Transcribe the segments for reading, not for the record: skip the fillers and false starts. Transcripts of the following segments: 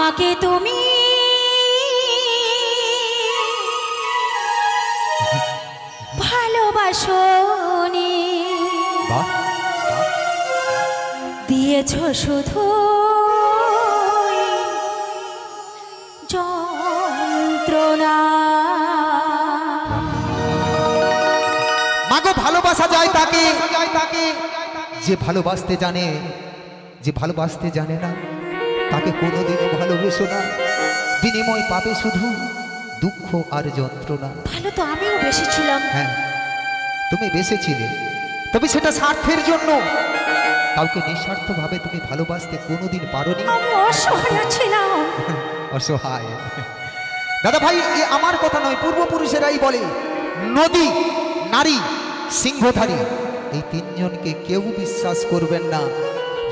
আমাকে তুমি ভালোবাসোনি, দিয়েছ শুধু যন্ত্রণা। মাগো ভালোবাসা যায় তাকে যে ভালোবাসতে জানে, যে ভালোবাসতে জানে না তাকে কোনোদিনও ভালোবেসো না, বিনিময় পাবে শুধু দুঃখ আর যন্ত্রণা। ভালো তো আমিও বেসেছিলাম। হ্যাঁ তুমি বেসেছিলে, তবে সেটা স্বার্থের জন্য। কাউকে নিঃস্বার্থভাবে তুমি ভালোবাসতে কোনোদিন পারোনি। আমি অসহায় ছিলাম। অসহায় দাদা ভাই, এ আমার কথা নয়, পূর্বপুরুষেরাই বলে নদী, নারী, সিংহধারী এই তিনজনকে কেউ বিশ্বাস করবেন না।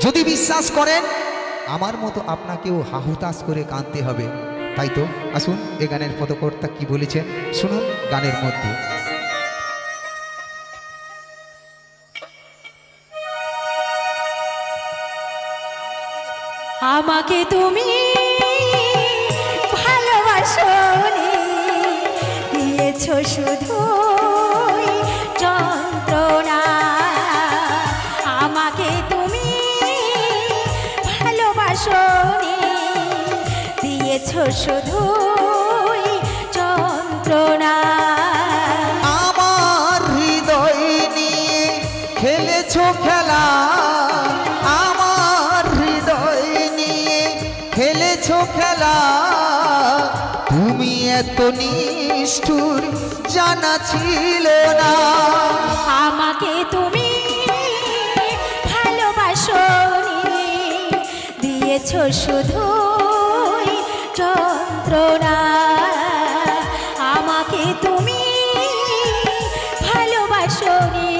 যদি বিশ্বাস করেন আমার মতো আপনাকেও হাহুতাশ করে কাঁদতে হবে। তাই তো আসুন এ গানের পদকর্তা কি বলেছেন শুনুন গানের মধ্যে। আমাকে তুমি ভালোবাসোনি, দিয়েছ শুধু যন্ত্রণা। আমাকে তুমি ভালোবাসোনি, দিয়েছ শুধু যন্ত্রণা। আমার হৃদয় নিয়ে খেলেছো খেলা, আমার হৃদয় নিয়ে খেলেছো খেলা। তুমি এত নিষ্ঠুর জানা ছিল না। আমাকে তুমি ভালোবাসোনি, দিয়েছ শুধু যন্ত্রণা। আমাকে তুমি ভালোবাসোনি,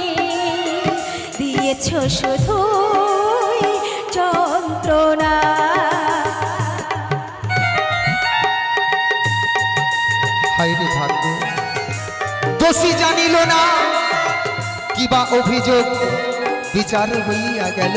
দিয়েছ শুধু যন্ত্রণা। হায়রে ভাগ্য, দোষী জানিল না কিবা অভিযোগ বিচার হইয়া গেল।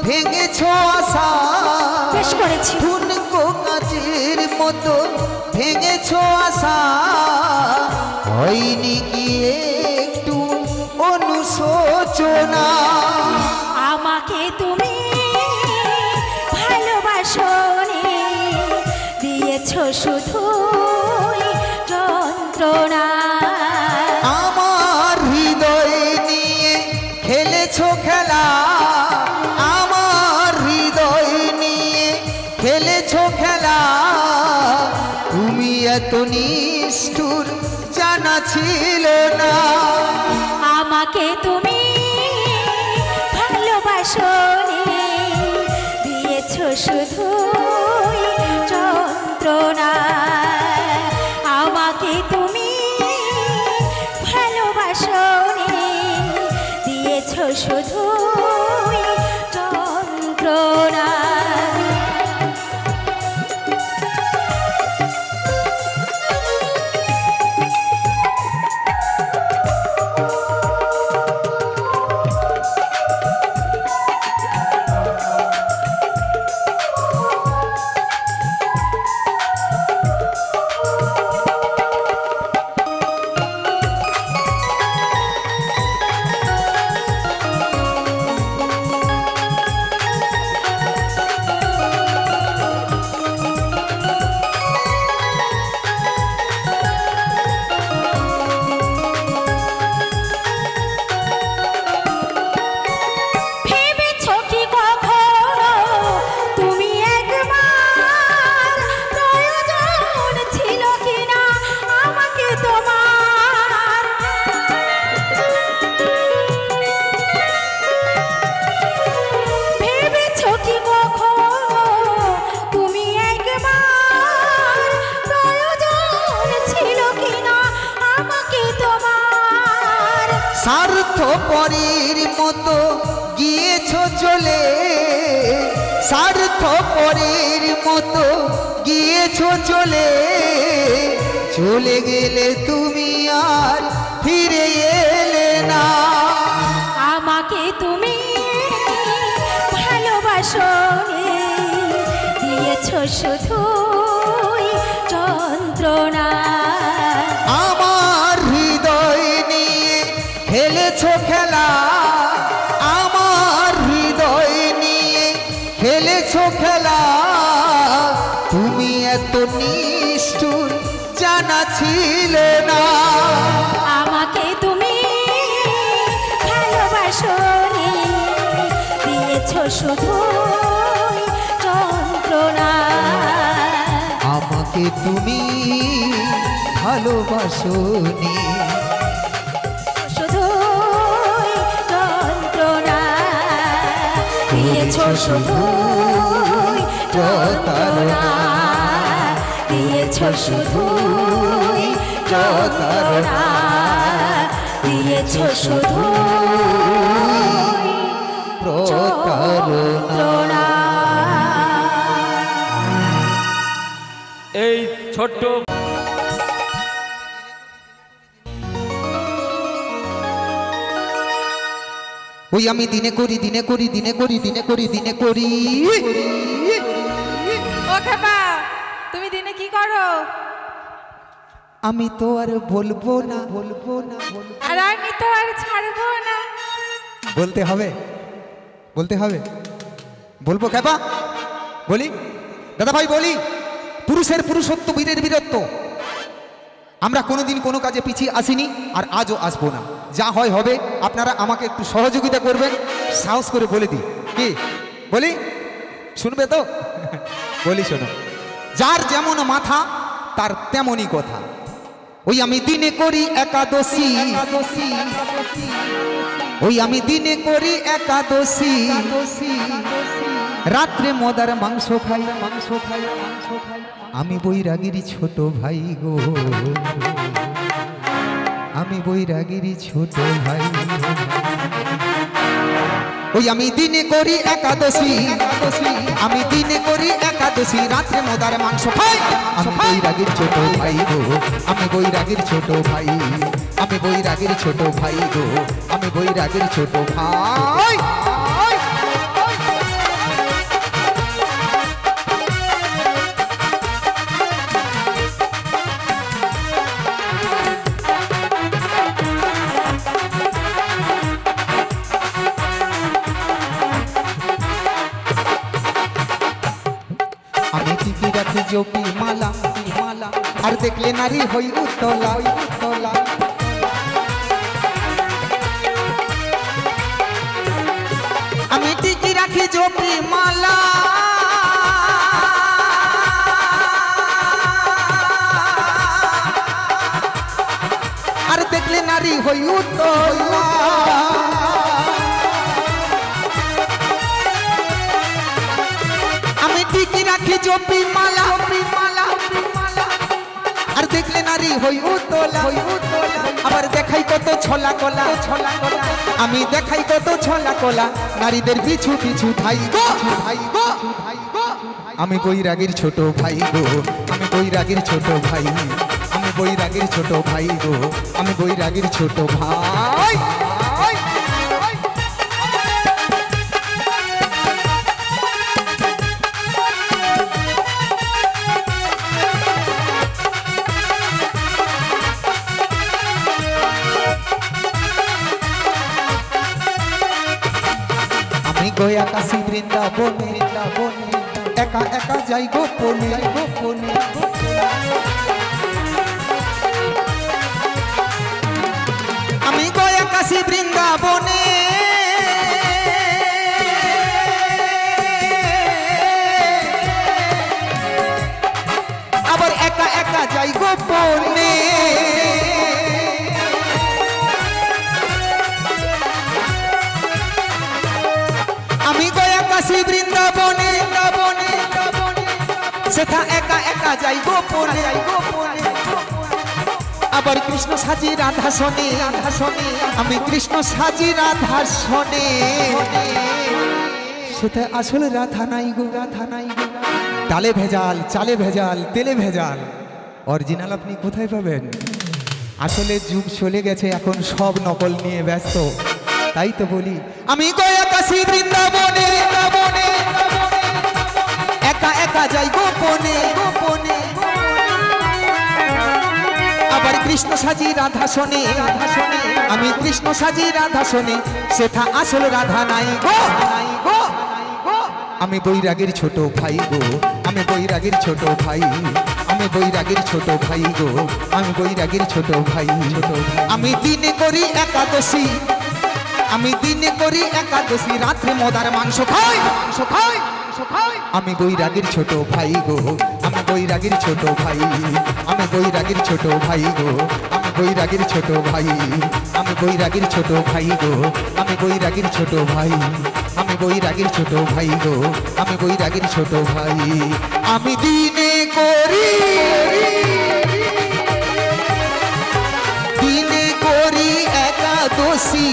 ভেঙেছো আশা, বেশ করেছি। ফুলকো কাচের মতো ভেঙেছো আশা, হয়নি কি একটু অনুশোচনা? আমাকে তুমি ভালোবাসোনি, দিয়েছ শুধু যন্ত্রণা। আমার হৃদয় নিয়ে খেলেছো খেলা, আমার হৃদয় নিয়ে খেলেছো খেলা, তুমি এত নিষ্ঠুর জানা ছিল না। আমাকে তুমি ভালোবাসোনি, দিয়েছ শুধু যন্ত্রণা। আমাকে তুমি ভালোবাসোনি, দিয়েছ শুধু যন্ত্রণা। স্বার্থপরের মতো গিয়েছো চলে, স্বার্থপরের মতো গিয়েছো চলে, চলে গেলে তুমি আর ফিরে এলে না। আমাকে তুমি ভালোবাসোনি, দিয়েছো শুধু যন্ত্রণা। আমার হৃদয় নিয়ে খেলেছো খেলা, আমার হৃদয় নিয়ে খেলেছো খেলা, তুমি এত নিষ্ঠুর জানা ছিল না। আমাকে তুমি ভালোবাসোনি, দিয়েছো শুধু যন্ত্রণা। আমাকে তুমি ভালোবাসোনি, শুধু যন্ত্রণা, দিয়েছো শুধু যন্ত্রণা, দিয়েছো শুধু যন্ত্রণা, দিয়েছো শুধু যন্ত্রণা। এই ছোট্ট ওই আমি দিনে করি দিনে করি দিনে করি দিনে করি দিনে করি। ও খেপা, তুমি দিনে কি করো? আমি তো আর বলবো না বলবো না বলবো। আর আমি তো আর ছাড়বো না। বলতে হবে বলতে হবে, বলবো খেপা বলি দাদা ভাই বলি, পুরুষের পুরুষত্ব বীরের বীরত্ব। আমরা কোনোদিন কোনো কাজে পিছিয়ে আসিনি আর আজও আসবো না। যা হয় হবে, আপনারা আমাকে একটু সহযোগিতা করবেন। সাহস করে বলে দিই, কি বলি শুনবে তো? বলি শোনো, যার যেমন মাথা তার তেমনই কথা। ওই আমি দিনে করি একাদশী, ওই আমি দিনে করি একাদশী, রাত্রে মদার মাংস খাই মাংস খাই মাংস খাই। আমি বৈরাগীর ছোট ভাই গো, আমি বৈরাগীর ছোট ভাই। ওই আমি দিনে করি একাদশী, আমি দিনে করি একাদশী, রাত্রে মদার মাংস খাই। আমি বৈরাগীর ছোট ভাই গো, আমি বৈরাগীর ছোট ভাই, আমি বৈরাগীর ছোট ভাই গো, আমি বৈরাগীর ছোট ভাই। জপি মালা মালা, আর দেখলে নারী হই উতলা উতলা। আমি টিকি রাখি জপি মালা, আর দেখলে নারী হই উতলা। আমি টিকি রাখি জপি মালা, আর দেখলে নারী হই উতলা। আবার দেখাই কত ছলা কলা, আমি দেখাই কত ছলা কলা, নারীদের পিছু পিছু ধাই গো ভাই গো। আমি বৈরাগীর ছোট ভাই গো, আমি বৈরাগীর ছোট ভাই, আমি বৈরাগীর ছোট ভাই গো, আমি বৈরাগীর ছোট ভাই। গয়া কাশী বৃন্দাবনে, একা একা যাই গোপনে, আমি গয়া কাশী বৃন্দাবনে, আবার একা একা যাই গোপনে। আমি গয়া কাশী বৃন্দাবনে, সেথা একা একা যাই গোপনে। আবার কৃষ্ণ সাজি রাধা শোনে, আমি কৃষ্ণ সাজি রাধা শোনে, সেটা আসলে রাধা নাই গো, রাধা নাই গো। ডালে ভেজাল, চালে ভেজাল, তেলে ভেজাল, অরিজিনাল আপনি কোথায় পাবেন? আসলে যুগ চলে গেছে, এখন সব নকল নিয়ে ব্যস্ত। তাই তো বলি আমি গয়া কাশী বৃন্দাবনে, একা একা যাই গোপনে, আবার কৃষ্ণ সাজি রাধা শোনে, আমি কৃষ্ণ সাজি রাধা শোনে, সেটা আসল রাধা নাই গো। আমি বৈরাগীর ছোট ভাই গো, আমি বৈরাগীর ছোট ভাই, আমি বৈরাগীর ছোট ভাই গো, আমি বৈরাগীর ছোট ভাই। আমি দিনে করি একাদশী, আমি দিনে করি একাদশী, রাত্রে মদার মাংস খাই, আমি বৈরাগীর ছোট ভাই গো, আমি বৈরাগীর ছোট ভাই, আমি বৈরাগীর ছোট ভাই গো, আমি বৈরাগীর ছোট ভাই, আমি বৈরাগীর ছোট ভাই গো, আমি বৈরাগীর ছোট ভাই, আমি বৈরাগীর ছোট ভাই গো, আমি বৈরাগীর ছোট ভাই। আমি দিনে করি, দিনে করি একাদশী,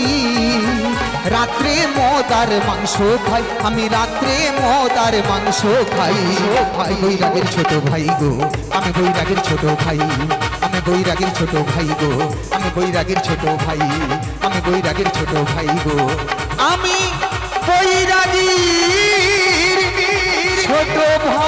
রাত্রে মদার মাংস খাই, আমি রাত্রে মদার মাংস খাই। ভাই বৈরাগীর ছোট ভাই গো, আমি বৈরাগীর ছোট ভাই, আমি বৈরাগীর ছোট ভাই গো, আমি বৈরাগীর ছোট ভাই, আমি বৈরাগীর ছোট ভাই গো, আমি বৈরাগীর ছোট ভাই।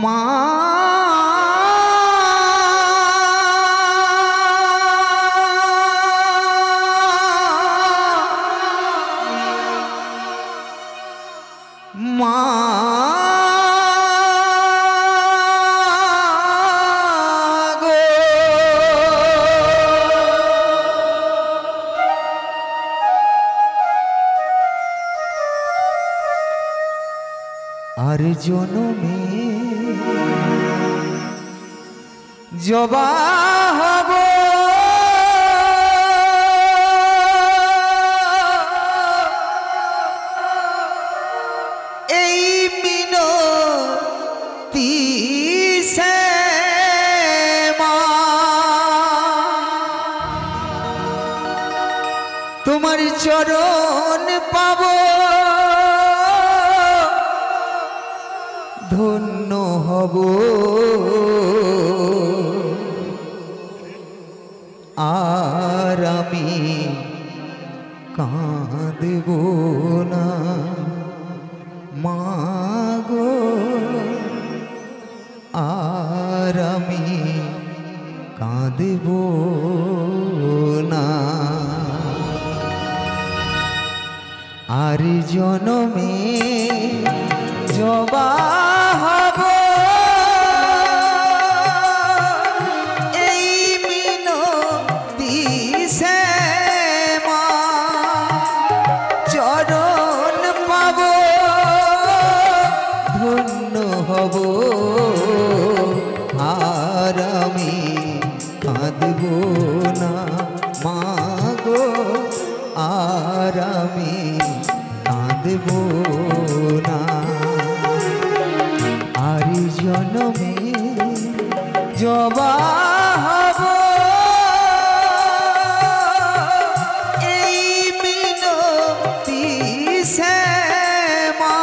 মা মা গো, আর জনমে জবা হব এই মিনতি সে মা, তোমার চরণ পাব ধন্য হব, আর আমি কাঁদব না মা গো, আর আমি কাঁদব না। আর জনমে জবা হব এই মিনতি সে মা, চরণ পাব ধন্য হব, আর আমি কাঁদব না মা গো, আর আমি কাঁদব না। আর জনমে জবা হব এই মিনতি সে মা।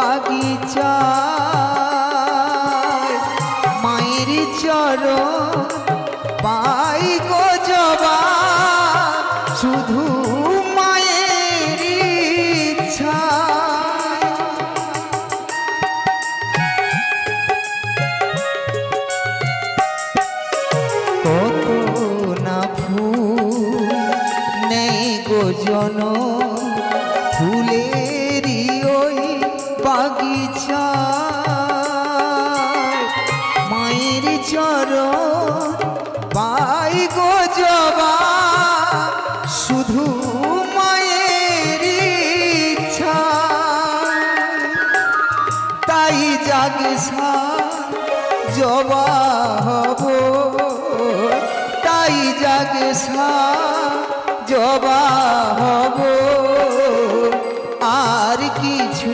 বাগিচায় মায়ের চরণ পাই গো জবা শুধু মায়ের ইচ্ছা কত না ফুল নেই গো জন ফুলেরই ওই বাগিচা মায়ের চরণ পাই গো জবা শুধু মায়ের ইচ্ছা তাই জাগে জবা হব তাই জাগে জবা হব আর কিছু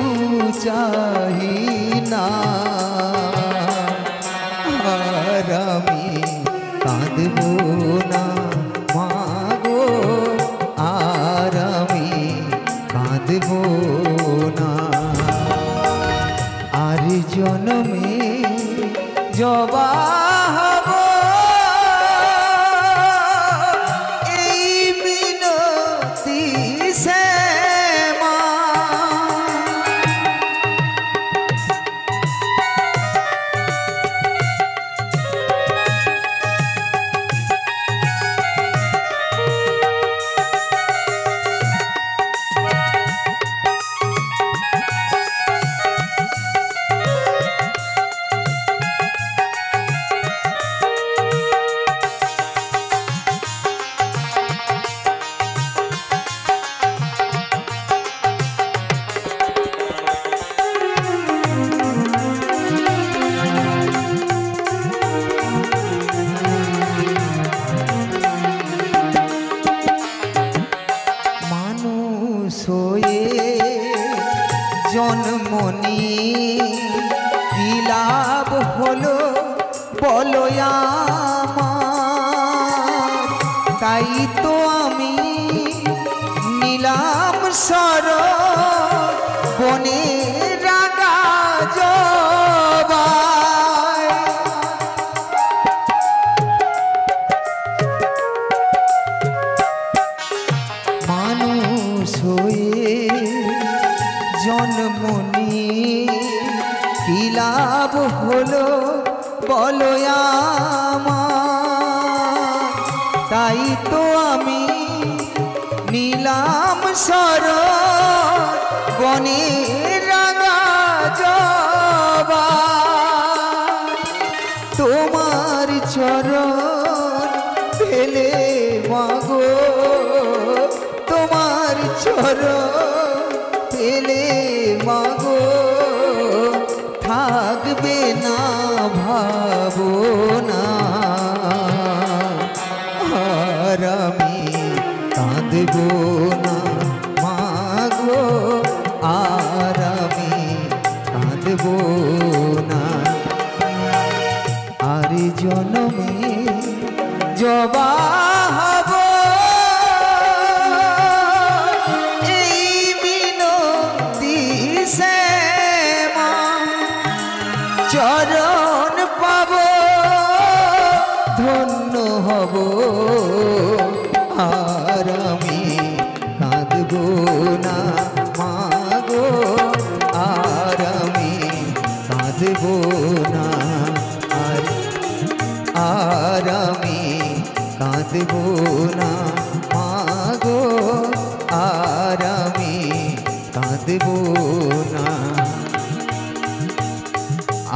চাই না আর আমি কাঁদব না মাগো আর আমি কাঁদব না আর জন্মে জবা হব এই মিনতি সে মা জন্মনি কি লাভ হলো বলো আমার তাই তো আমি নিলাম সর বনে রাঙা জবা মানুষ হয়ে জন্মনি কি লাভ হলো বলো আমার তাই তো আমি নিলাম সর বনে রাঙা জবা তোমার চরণ পেলে মাগো তোমার চরণ পেলে মাগো থাকবে না ভাবনা আর আমি কাঁদব না মাগো আর আমি কাঁদব না আর জন্মে জবা হব চরণ পাব ধন্য হব আর আমি কাঁদব না মাগো আর আমি কাঁদব না আর আমি কাঁদব না মাগো আর আমি কাঁদব না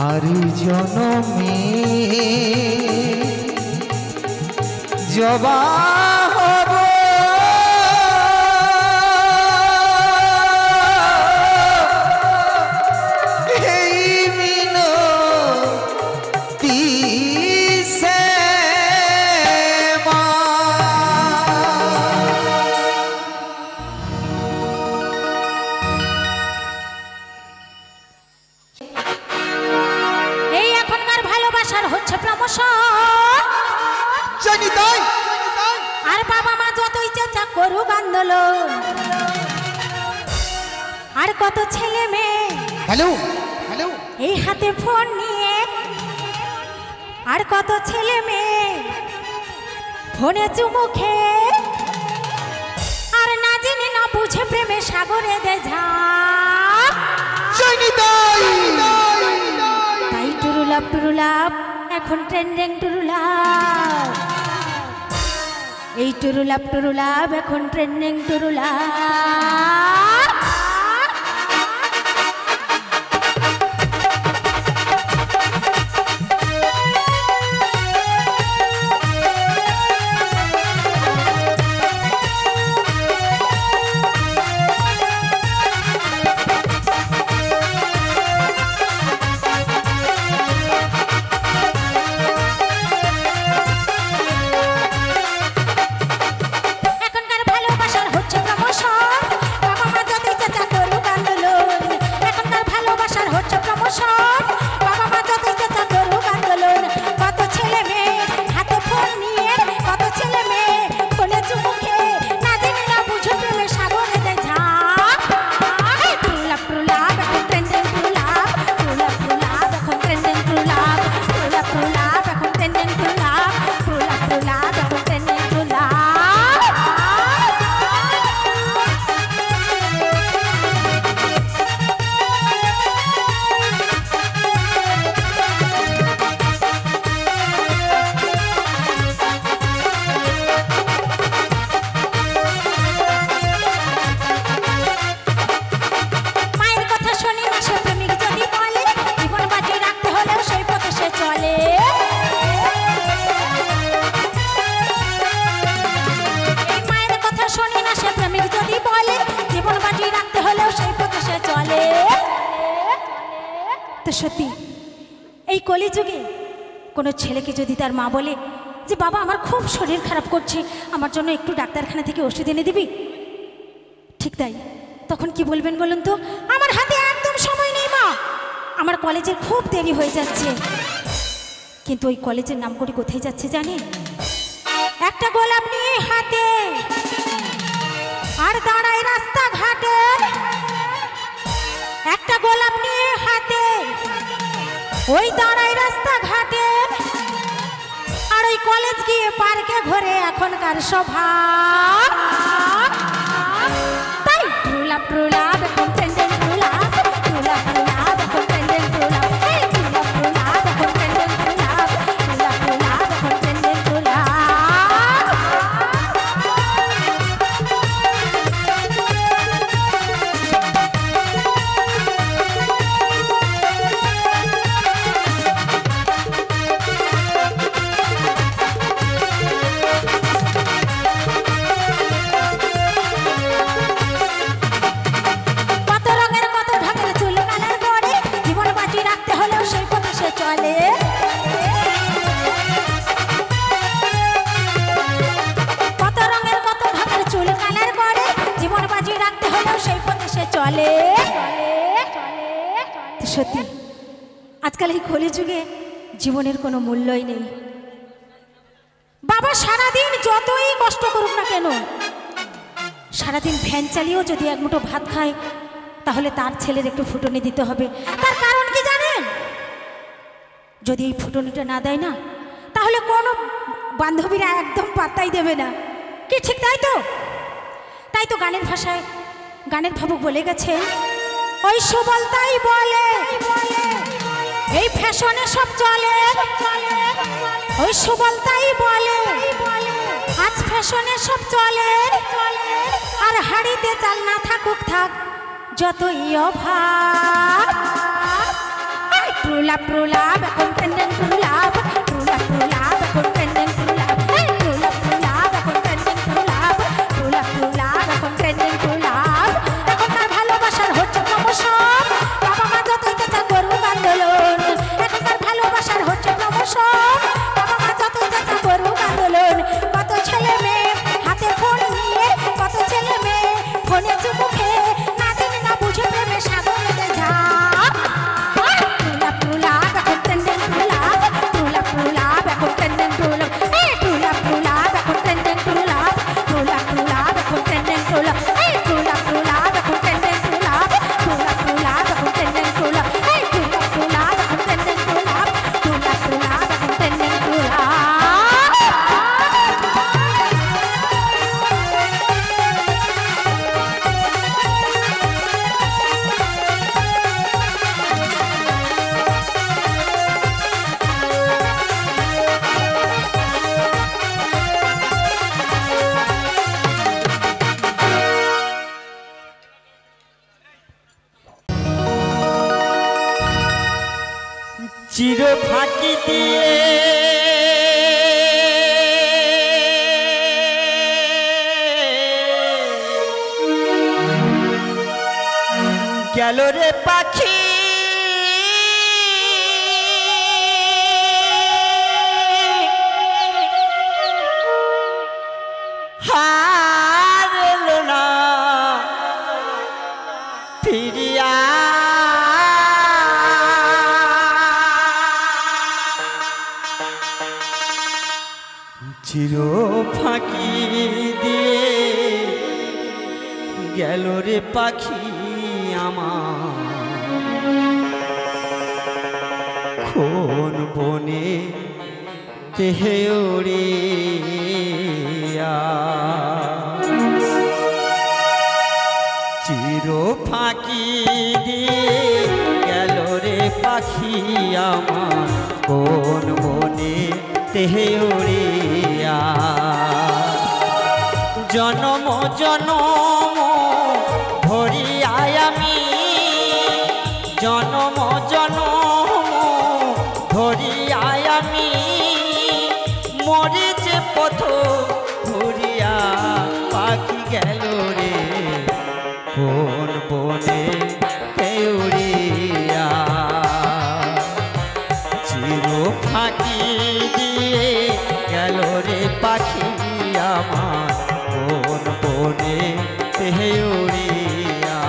আর জনমে জবা হব এই মিনতি সে মা হচ্ছে প্রমোশন জানি তাই আর বাবা মা যতই চেষ্টা করুক আন্দোলন আর কত ছেলে মেয়ে হ্যালো হ্যালো এই হাতে ফোন নিয়ে আর কত ছেলে মেয়ে ফোনে চুমু খেয়ে আর না জেনে না বুঝে প্রেমে সাগরে দে ঝাঁপ। তাই টুরুলাপ এখন ট্রেন্ডিং টুরুলাপ, এই টুরুলাপ এখন ট্রেন্ডিং টুরুলাপ। সত্যি এই কলিযুগে কোনো ছেলেকে যদি তার মা বলে যে বাবা আমার খুব শরীর খারাপ করছে, আমার জন্য একটু ডাক্তারখানা থেকে ওষুধ এনে দিবি, ঠিক তাই তখন কি বলবেন বলুন তো? আমার হাতে একদম সময় নেই মা, আমার কলেজের খুব দেরি হয়ে যাচ্ছে। কিন্তু ওই কলেজের নাম করে কোথায় যাচ্ছে জানেন? একটা গোলাপ নিয়ে হাতে আর দাঁড়ায় রাস্তাঘাটে, একটা গোলাপ নিয়ে হাতে ওই দাঁড়ায় রাস্তাঘাটে, আর ওই কলেজ গিয়ে পার্কে ঘরে এখনকার সভা। তাই ট্রুলাপ ট্রুলাপ এখন ট্রেন্ডিং ট্রুলাপ, ট্রুলাপ ট্রুলাপ এখন ট্রেন্ডিং ট্রুলাপ, এই ট্রুলাপ ট্রুলাপ এখন ট্রেন্ডিং ট্রুলাপ, ট্রুলাপ ট্রুলাপ এখন ট্রেন্ডিং ট্রুলাপ। সত্যি আজকাল এই কলিযুগে জীবনের কোনো মূল্যই নেই। বাবা সারাদিন যতই কষ্ট করুক না কেন, সারাদিন ভ্যান চালিয়েও যদি এক মুঠো ভাত খায়, তাহলে তার ছেলের একটু ফুটনি দিতে হবে। তার কারণ কি জানেন? যদি এই ফুটনিটা না দেয় না, তাহলে কোনো বান্ধবীরা একদম পাত্তাই দেবে না। কি ঠিক তাই তো? তাই তো গানের ভাষায় গানের ভাবুক বলে গেছে, ওই সুবল তাই বলে এই ফ্যাশনে সব চলে, ওই সুবল তাই বলে আজ ফ্যাশনে সব চলে, আর হাড়িতে চাল না থাকুক থাক যতই অভাব। ট্রুলাপ ট্রুলাপ এখন ট্রেন্ডিং ট্রুলাপ, ট্রুলাপ ট্রুলাপ এখন ট্রেন্ডিং ট্রুলাপ, ট্রুলাপ ট্রুলাপ এখন ট্রেন্ডিং ট্রুলাপ, ট্রুলাপ ট্রুলাপ এখন ট্রেন্ডিং ট্রুলাপ। এখনকার ভালোবাসার হচ্ছে প্রমোশন, বাবা মা যতই চেষ্টা করুক আন্দোলন, এখনকার ভালোবাসার হচ্ছে প্রমোশন, বাবা মা যতই চেষ্টা করুক আন্দোলন। কত ছেলে মেয়ে হাতে ফোন নিয়ে, কত ছেলে মেয়ে ফোনে চুমু খেয়ে, না জেনে না বুঝে প্রেমে সাগরে ঝাঁপ। ট্রুলাপ ট্রুলাপ এখন ট্রেন্ডিং ট্রুলাপ, চির ফাঁকি দিয়ে গেল রে পাখি হারল না ফিরিয়া চির ফাঁকি দিয়ে গেল রে পাখি আমার কোন বনে তেহে উড়িয়া চির ফাঁকি দিয়ে গেল রে পাখি আমার কোন বনে তেহে উড়িয়া জনম জনম ধরিয়ায় আমি জনম জনম ধরিয়ায় আমি মরিচে পথ ঘুরিয়া পাখি গেল রে কোন বনে উড়িয়া চির ফাঁকি দিয়ে গেল রে পাখি আমার কোন বনে উড়িয়া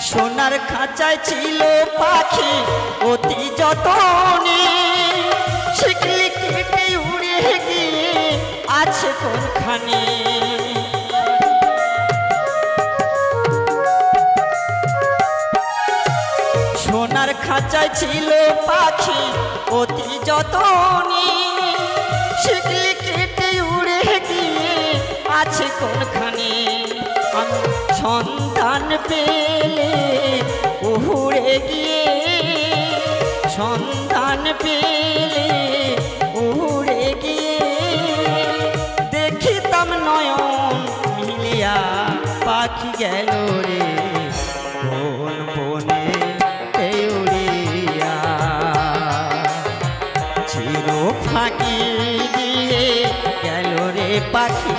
সোনার খাঁচায় ছিল পাখি অতি যতনে শিকলি কেটে উড়ে গিয়ে আছে কোনখানে সোনার খাঁচায় ছিল পাখি অতি যতনে শিকলি কেটে উড়ে গিয়ে আছে কোনখানে আমি সন্তান পেলে উড়ে গিয়ে সন্তান পেলে উড়ে গিয়ে দেখিতাম নয়ন মিলিয়া পাখি গেল রে কোন বনে উড়িয়া চির ফাঁকি দিয়ে গেল রে পাখি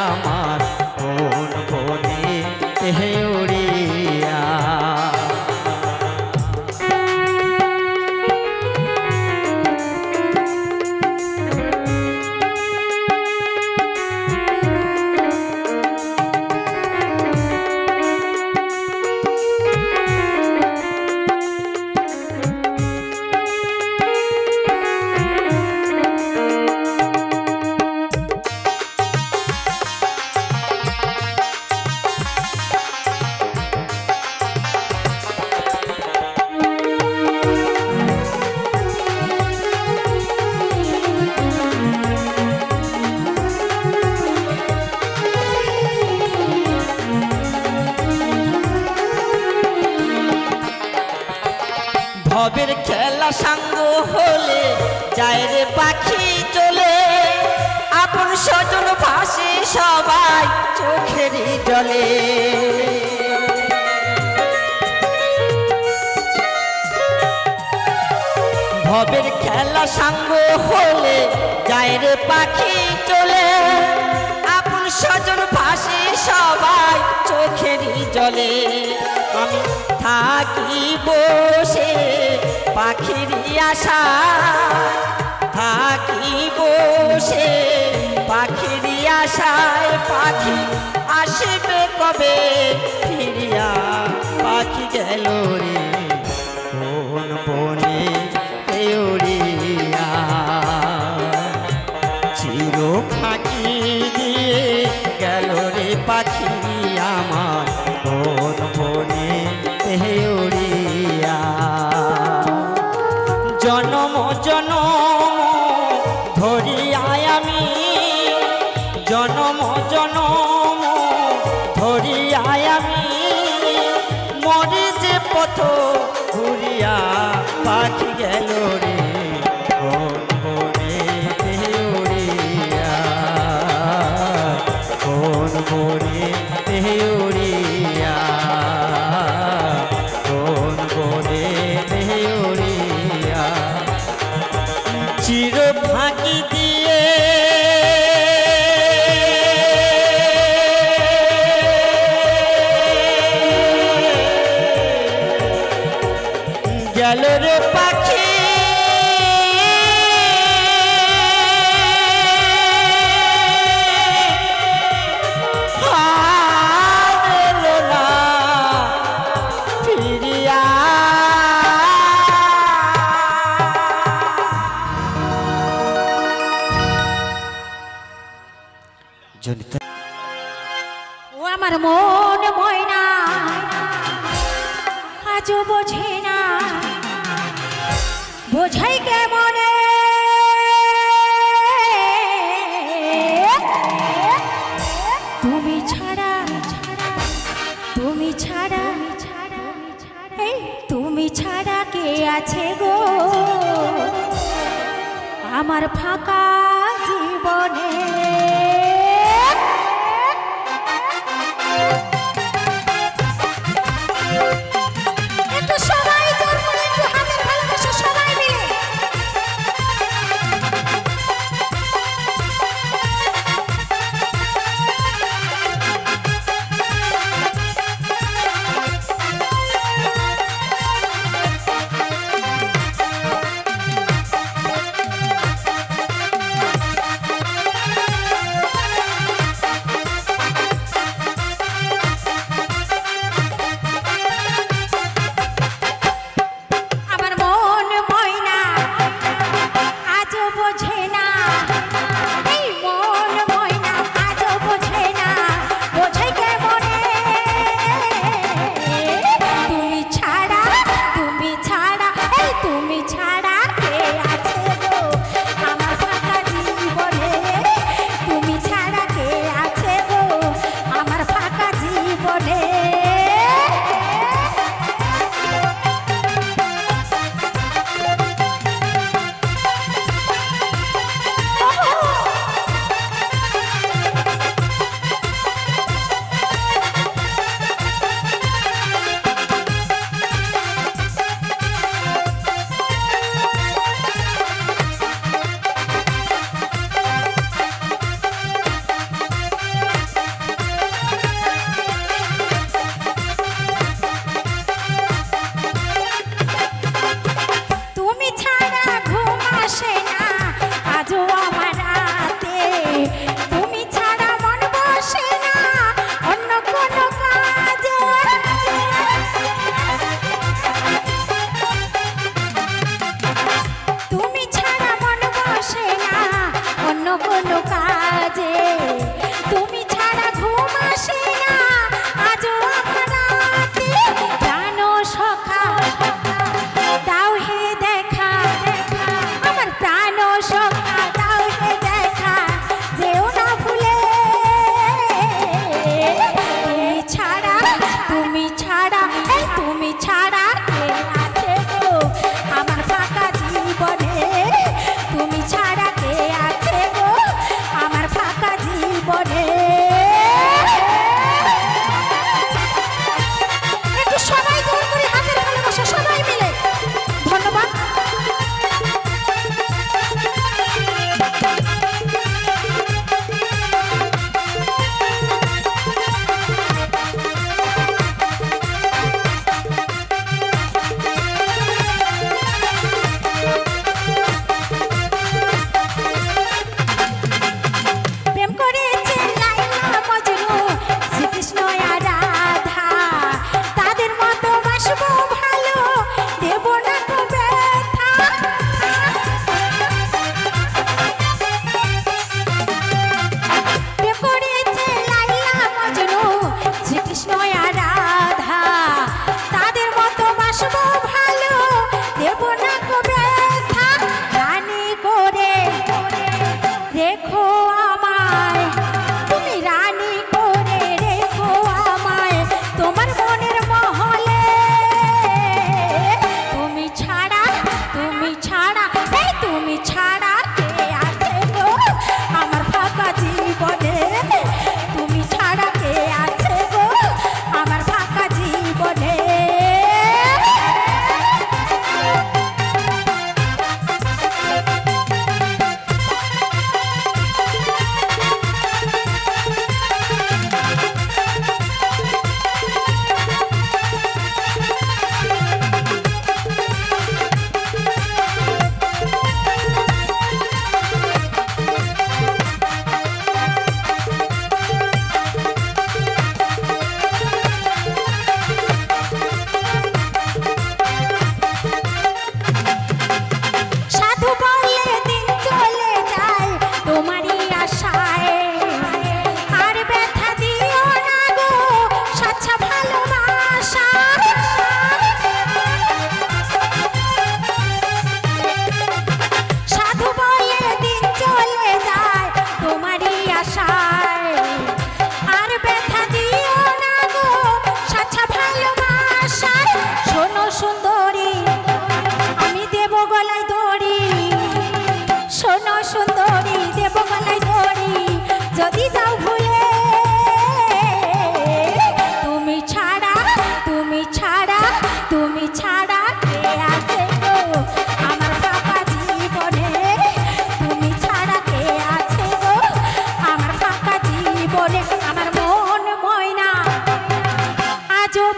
আমার কোন বনে উড়িয়া ভবের খেলা সাঙ্গ হলে যায় রে পাখি চলে আপন স্বজন ভাসে সবাই চোখেরই জলে ভবের খেলা সাঙ্গ হলে যায় রে পাখি চলে আপন স্বজন ভাসে সবাই চোখেরই জলে আমি থাকি বসে পাখির আশায় থাকি বসে পাখির আশায় পাখি আসবে কবে ফিরিয়া পাখি গেল রে পথ ঘুরিয়া পাখি গেল রে কোন বনে উড়িয়া, কোন বনে উড়িয়া, কোন বনে উড়িয়া, চির ফাঁকি দিয়ে গেল রে পাখি ফিরিয়া। জনিতা ও আমার মন ময়না আজও বোঝে না, বোঝাই কেমনে তুমি ছাড়া, তুমি ছাড়া, এই তুমি ছাড়া কে আছে গো আমার ফাঁকা জীবনে। একটু সবাই জোর করে একটু হাতের ভালোবাসা সবাই মিলে।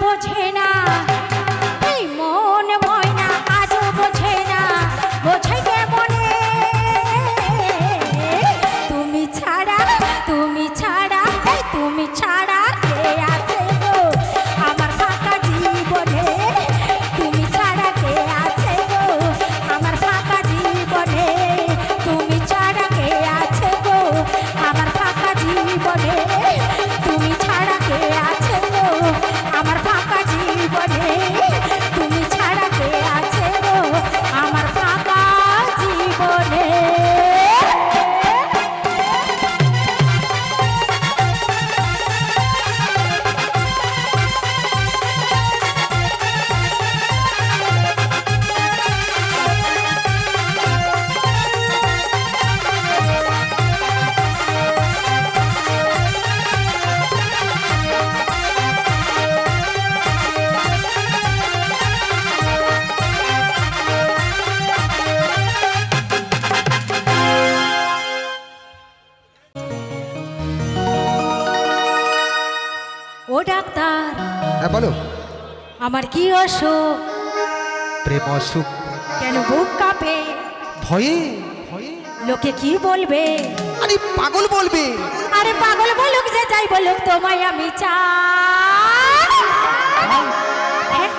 বোঝে না, এই মন ময়না আজও বোঝে না, বোঝাই কেমনে? তুমি ছাড়া, তুমি ছাড়া, এই তুমি ছাড়া কে আছে গো আমার ফাঁকা জীবনে? তুমি ছাড়া কে আছে গো আমার ফাঁকা জীবনে? তুমি ছাড়া কে আছে গো আমার ফাঁকা জীবনে? তুমি ছাড়া কে আছে গো আমার ফাঁকা জীবনে? তুমি ছাড়া কে আছে গো আমার ফাঁকা জীবনে? ও ডাক্তার, হ্যাঁ বলো। আমার কি অসুখ? প্রেম অসুখ। কেন বুক কাঁপে? ভয়ে ভয়ে লোকে কি বলবে? আরে পাগল বলবে। আরে পাগল বলুক যে যাই বলুক, তোমায় আমি চাই। হ্যাঁ,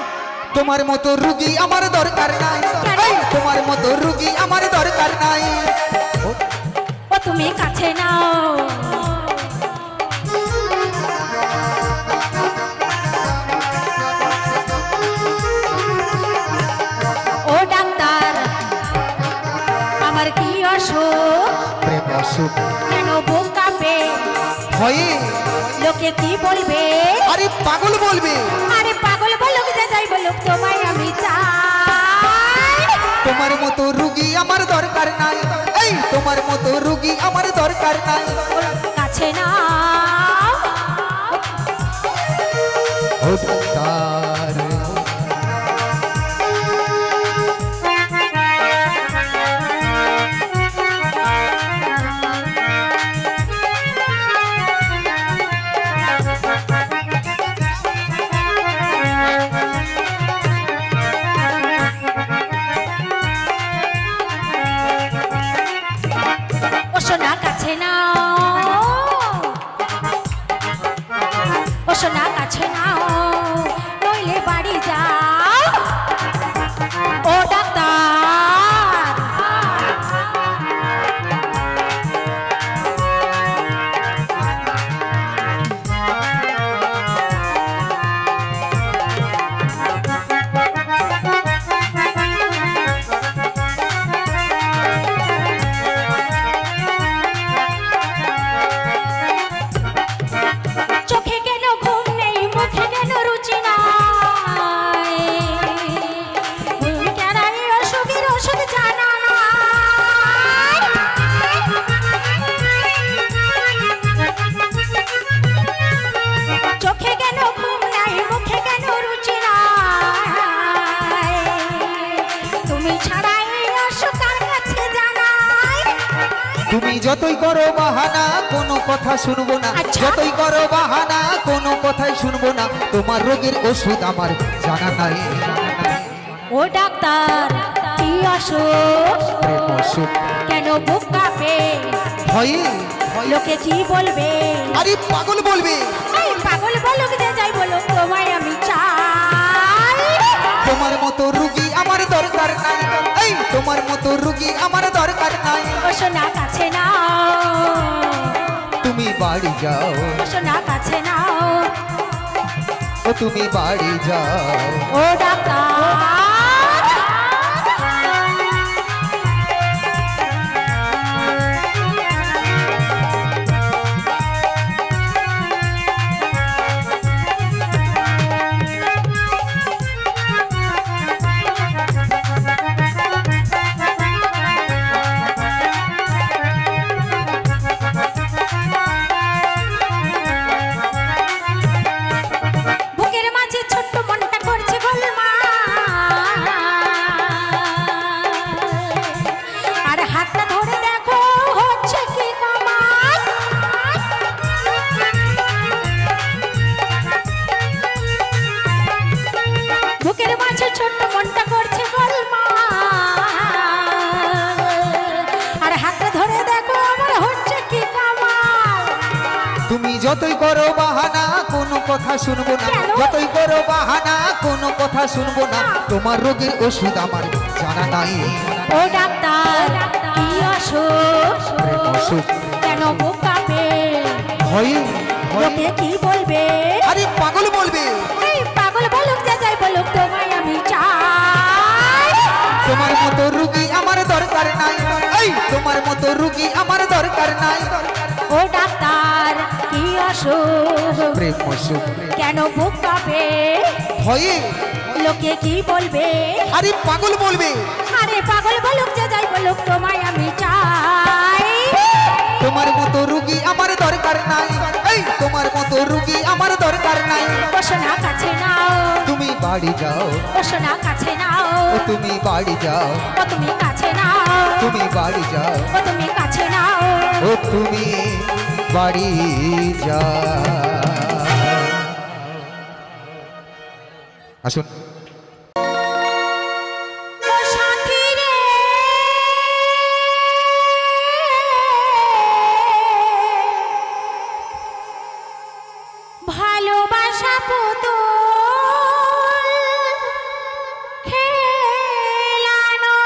তোমার মতো রুগী আমার দরকার নাই, কেন? এই, তোমার মতো রুগী আমার দরকার নাই। ও তুমি কাছে নাও, ও ডাক্তার, আমার কি অসুখ? প্রেম অসুখ। কেন বুক কাঁপে? ভয়ে লোকে কি বলবে? আরে পাগল বলবে। আরে পাগল বলুক যে যাই বলুক, তোমায় আমি চাই। তোমার মতো রুগী আমার দরকার নাই, এই তোমার মতো রুগী আমার দরকার নাই। কাছে নাও, ও ডাক্তার, ও সোনা কাছে নাও, ও সোনা কাছে নাও, নইলে বাড়ি যাও। ও ডাক্তার, চোখে কেন ঘুম নেই, মুখে কেন রুচি নাই? কেন এই অসুখের ওষুধ জানা নাই? চোখে কেন ঘুম নাই, মুখে কেন রুচি নাই? তুমি ছাড়া এই অসুখ কার কাছে জানাই? তুমি যতই করো বাহানা কোনো কথা শুনবো না, আচ্ছা। যতই করো বাহানা কোনো কথাই শুনবো না। তোমার রোগের ওষুধ আমার জানা নাই। ও ডাক্তার, কি অসুখ? প্রেম অসুখ। কেন বুক কাঁপে? ভয়ে লোকে কি বলবে? আরে পাগল বলবে। এই পাগল বলুক যে যাই বলুক, তোমায় আমি চাই। তোমার মতো রুগী আমার দরকার নাই, এই তোমার মতো রুগী আমার দরকার নাই। ও সোনা কাছে নাও, তুমি বাড়ি যাও, ও সোনা কাছে নাও, ও তুমি বাড়ি যাও। ও ডাক্তার, বুকের মাঝে ছোট্ট মনটা করছে গোলমাল। ছোট্ট মনটা করছে গোলমাল আর হাতটা ধরে দেখো আমার হচ্ছে কি কামাল তুমি যতই করো বাহানা কোনো কথা শুনবো না, কেন? যতই করো বাহানা কোনো কথা শুনবো না, তোমার রোগের ওষুধ আমার জানা নাই। ও ডাক্তার কি অসুখ প্রেম অসুখ কেন বুক কাঁপে ভয়ে ভয়ে লোকে কি বলবে আরে পাগল বলবে। এই পাগল বলুক যে যাই বলুক তোমায় আমি চাই তোমার মতো রুগী আমার দরকার নাই, এই তোমার মতো রুগী আমার দরকার নাই। ও ডাক্তার কি অসুখ প্রেম অসুখ কেন বুক কাঁপে ভয়ে লোকে কি বলবে আরে পাগল বলবে। আরে পাগল বলুক যে যাই বলুক তোমায় আমি চাই তোমার মতো রুগী আমার দরকার নাই, এই তোমার মতো রুগী আমার দরকার নাই। বসনা কাছে নাও তুমি বাড়ি যাও, বসনা কাছে নাও ও তুমি বাড়ি যাও, ও তুমি কাছে নাও তুমি বাড়ি যাও, ও তুমি কাছে নাও ও তুমি বাড়ি যাও। আসুন ও সাথী রে ভালোবাসা পুতুল খেলানো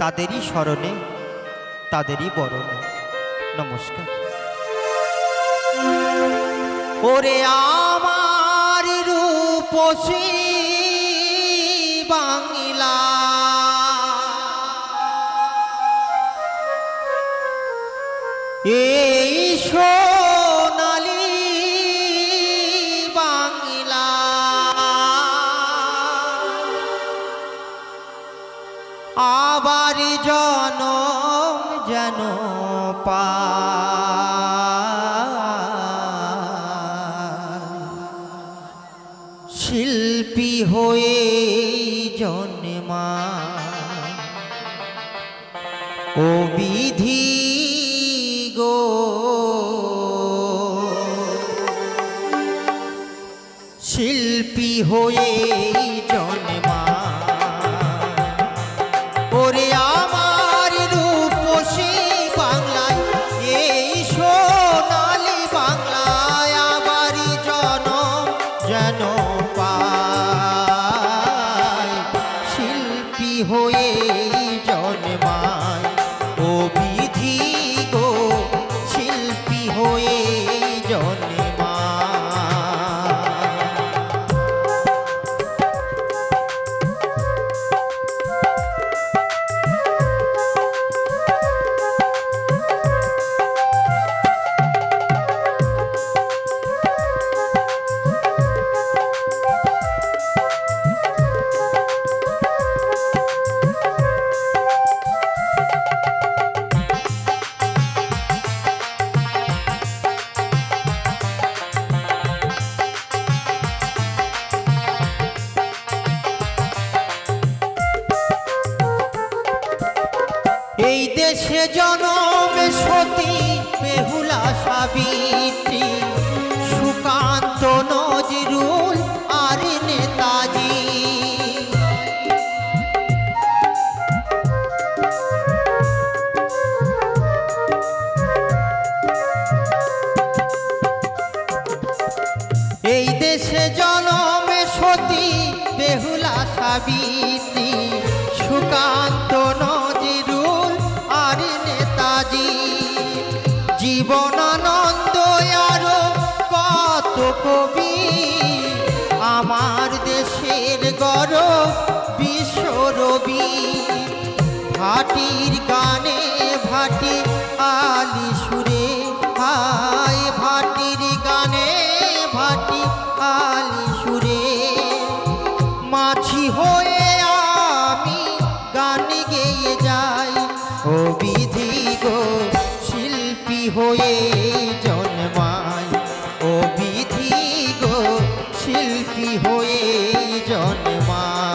তাদেরই স্মরণে, তাদেরই বরণে। নমস্কার। ওরে আমার রূপসী বাংলা, এই সোনালী বাংলা, আবার জনম যেন শিল্পী হয়ে জন্মা ও বিধি গো, শিল্পী হয়ে জন্মা। ওরে আমার রূপসী বাংলায়, এই সোনালী বাংলায়, আবার জনম যেন পায়, শিল্পী হয়ে জন্মায় ও বিধি গো, শিল্পী হয়ে জন্মায়। এই দেশে জনমে সতী বেহুলা সাবিত্রী, সুকান্ত নজরুল আর নেতাজি। এই দেশে জনমে সতী বেহুলা সাবিত্রী, সুকান্ত নজরুল আর নেতাজি। জীবনানন্দ আরো কত কবি, আমার দেশের গৌরব বিশ্বরবি। ভাটির গানে ভাটি আলি সুরে, হায় ভাটির গানে ভাটি আলি সুরে। মাঝি হয়ে আমি গান গেয়ে যাই ও বিধি গো, শিল্পী হয়ে জন্মাই ও বিধি গো, শিল্পী হয়ে জন্মাই।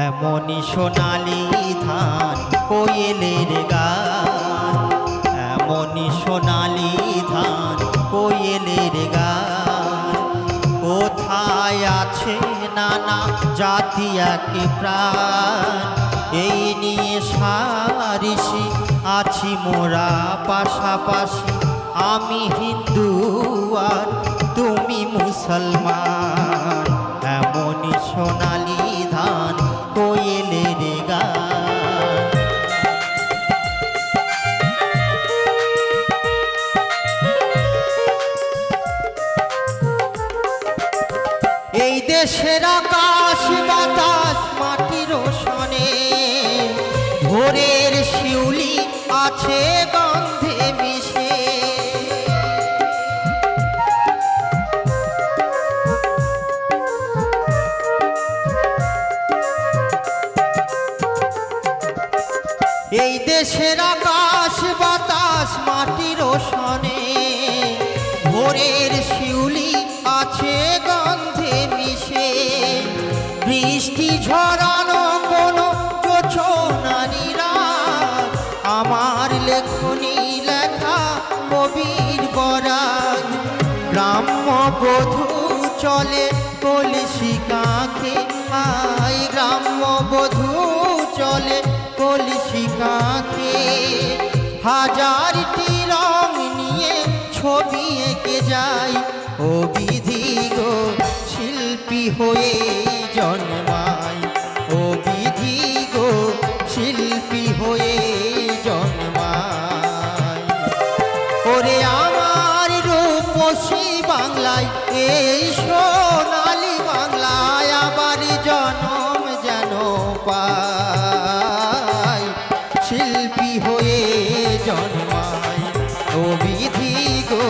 এমনই সোনালি ধান কোয়েলের গান, এমনই সোনালি ধান কোয়েলের গান। কোথায় আছে নানা জাতি এক প্রাণ, এই নিয়ে সারিসি আছি মোরা পাশাপাশি। আমি হিন্দু আর তুমি মুসলমান, এমনই সোনালি ধান কোয়েলের গান। এই দেশের আকাশ বাতাস মাটির সনে, ভোরের শিউলি আছে গন্ধে মিশে। এই দেশের আকাশ বাতাস মাটির সনে, ভোরের শিউলি আছে গন্ধে মিশে, বৃষ্টি ঝরানো কোনো জোছনানি রাত, আমার লেখনী লেখা কবির বরাত। গ্রাম্য বধূ চলে কলসি কাঁখে, আয় গ্রাম্য বধূ চলে কলসি কাঁখে, হাজারটি রং নিয়ে ছবি এঁকে যায়, ও বিধি গো শিল্পী হয়ে জন্মায়, ও বিধি গো শিল্পী হয়ে জন্মায়। ওরে আমার রূপসী বাংলায়, এই সোনালী বাংলায় আবার জনম যেন পায়, শিল্পী হয়ে জন্মায়, ও বিধি গো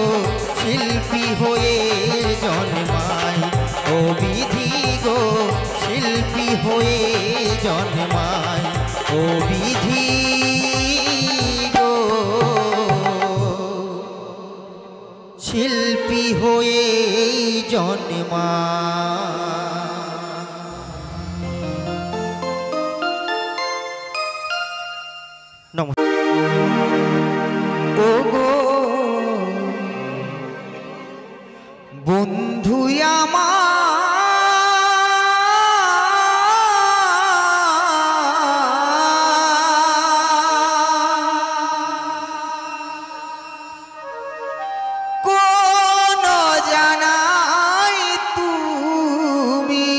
শিল্পী হয়ে জন্মায়, ও বিধি গো শিল্পী হয়ে জন্মায়, ও বিধি গো শিল্পী হয়ে জন্মায়। ওগো বন্ধু কোন জানাই তুমি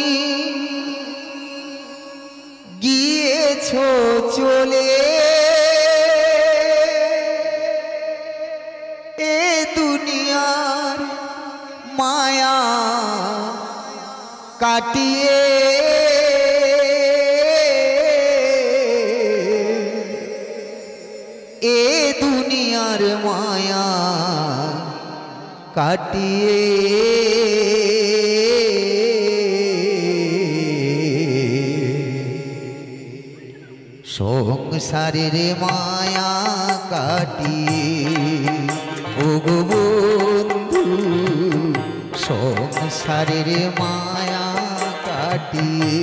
গিয়েছো চলে, এ দুনিয়ার মায়া কাটিয়ে, এ দুনিয়ার মায়া কাটিয়ে, সংসারের মায়া কাটিয়ে, ওগো বন্ধু সংসারের মায়া কাটিয়ে,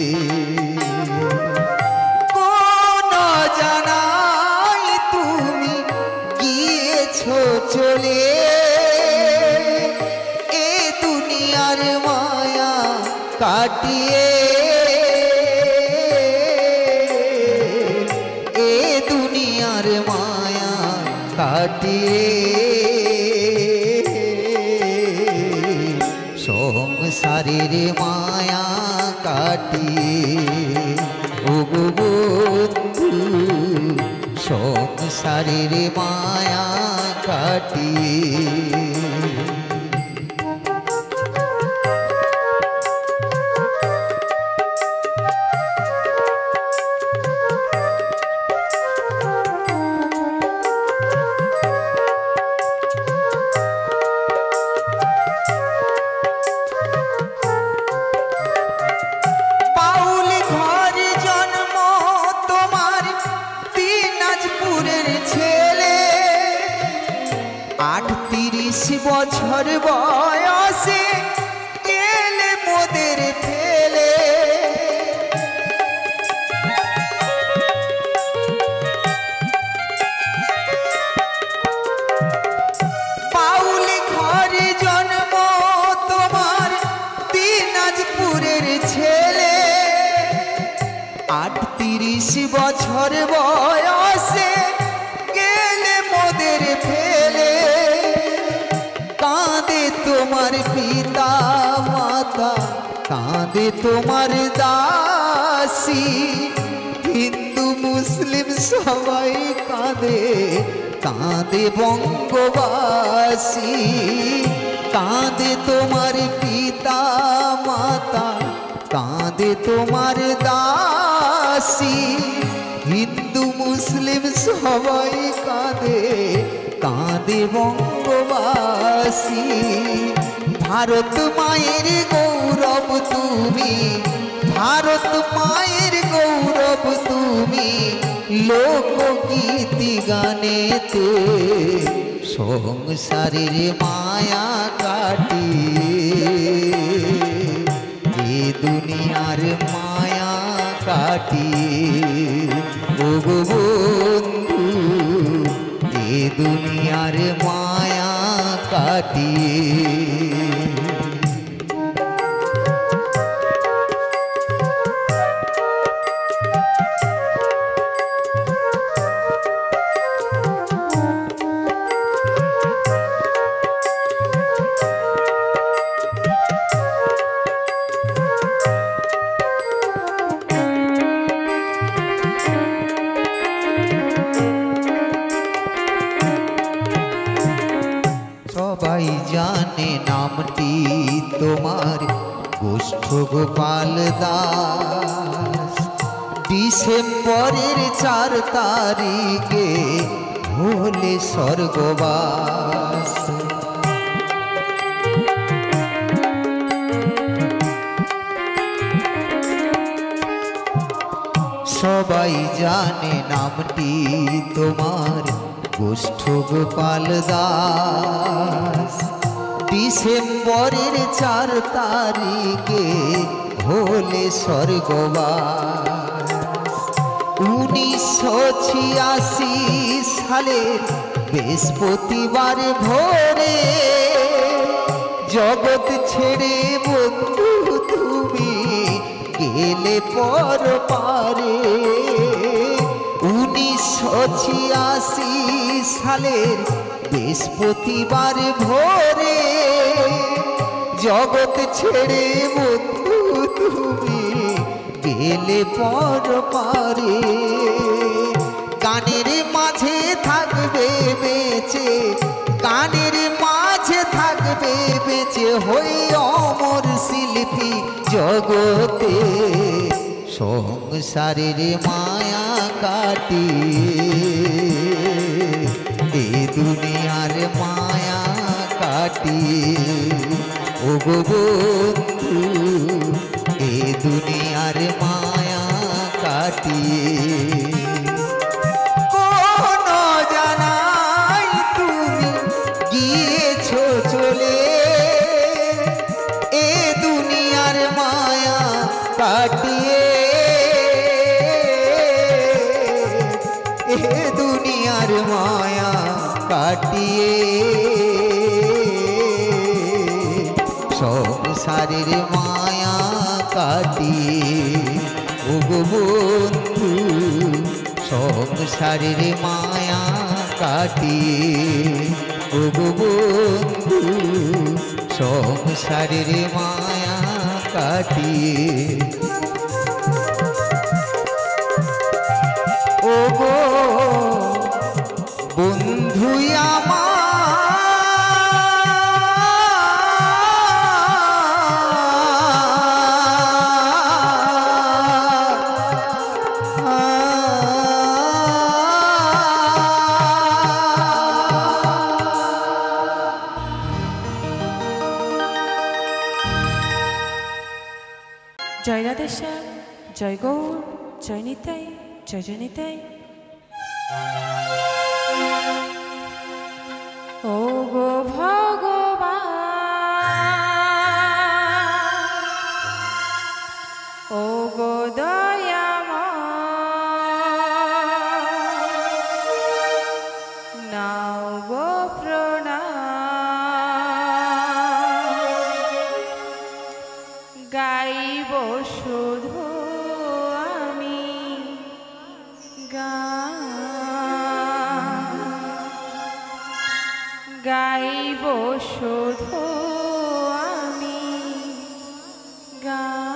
কোন জানাই তুমি গিয়েছো চলে, এ দুনিয়ার মায়া কাটিয়ে, এ দুনিয়ার মায়া কাটিয়ে, সংসারের মায়া কাটিয়ে, ওগো বন্ধু সংসারের মায়া কাটিয়ে। বছর বয়সে এলে মোদের ঠেলে, পাউলি ঘরে জন্ম তোমার দিনাজপুরের ছেলে, 38 বছর বয়সে গেলে মোদের ফেলে, কাঁদে তোমার পিতা মাতা, কাঁদে তোমার দাসী, হিন্দু মুসলিম সবাই কাঁদে, কাঁদে বঙ্গবাসী, কাঁদে তোমার পিতা মাতা, কাঁদে তোমার দাসী, হিন্দু মুসলিম সবাই কাঁদে, কাঁদে বঙ্গবাসী। ভারত মায়ের গৌরব তুমি, ভারত মায়ের গৌরব তুমি লোকগীতি গানেতে সংসারের মায়া কাটিয়ে এ দুনিয়ার মায়া কাটিয়ে ও গো বন্ধু এ দুনিয়ার মায়া কাটিয়ে সবাই জানে নামটি তোমার গোষ্ঠ গোপাল দাস ডিসেম্বরের 4 তারিখে হলে স্বর্গবাস সবাই জানে নামটি তোমার গোষ্ঠ গোপাল দাস ডিসেম্বরের 4 তারিখে হলে স্বর্গবাস 1986 সালের বৃহস্পতিবার ভোরে জগৎ ছেড়ে বন্ধু তুমি গেলে পর পারে 1986 সালের বৃহস্পতিবার ভোরে জগৎ ছেড়ে বন্ধু তুমি গেলে পর পারে গানের মাঝে থাকবে বেঁচে গানের মাঝে থাকবে বেঁচে হই অমর শিল্পী জগতে সংসারের মায়া কাটিয়ে এ দুনিয়ার মায়া কাটিয়ে ও গো বন্ধু এ দুনিয়ার মায়া কাটিয়ে কোন জানাই তুমি গিয়েছো চলে এ দুনিয়ার মায়া কাটিয়ে এ দুনিয়ার মায়া কাটিয়ে সংসারের মায়া কাটিয়ে ও গো বন্ধু সংসারের মায়া কাটিয়ে ও গো বন্ধু সংসারের মায়া কাটিয়ে ও গো বন্ধু জয় রাধেশ্যাম, জয় গৌর, জয় নিতাই, জয় জয় নিতাই। ও গো ভগবান, ও গো দয়াময়, নাও গো প্রণাম, গাইব শুধু আমি গান, গাইব শুধু আমি গান।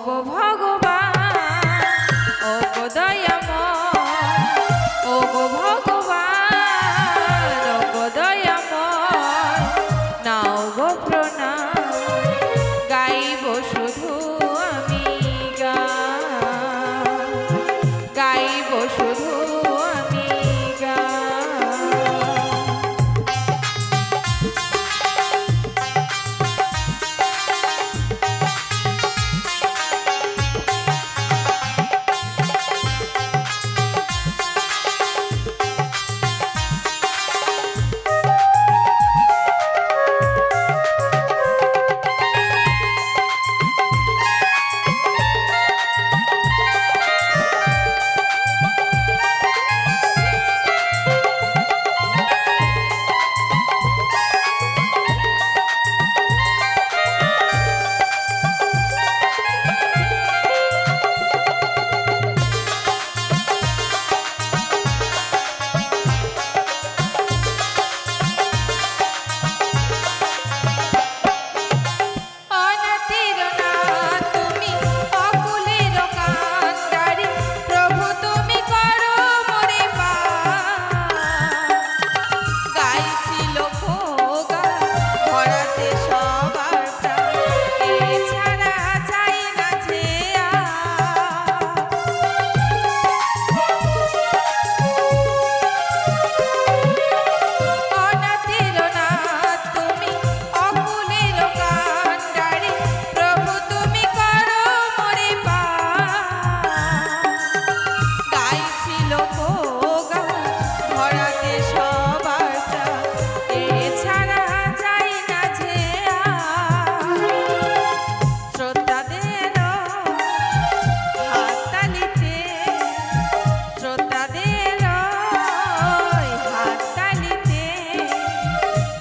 গো ভগবান ও গো দয়াময় ও গো ভগবান ও গো দয়াময় নাও গো প্রণাম গাইব শুধু আমি গান গাইব শুধু আমি গান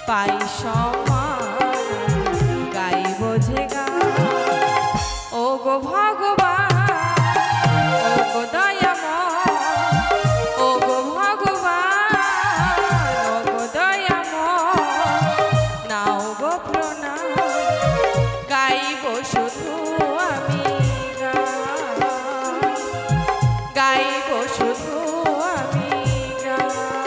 পাই সমান গাইব যে গান ও গো ভগবান ও গো দয়াময় ও গো ভগবান ও গো দয়াময় নাও গো প্রণাম গাইব শুধু আমি গান গাইব শুধু আমি গান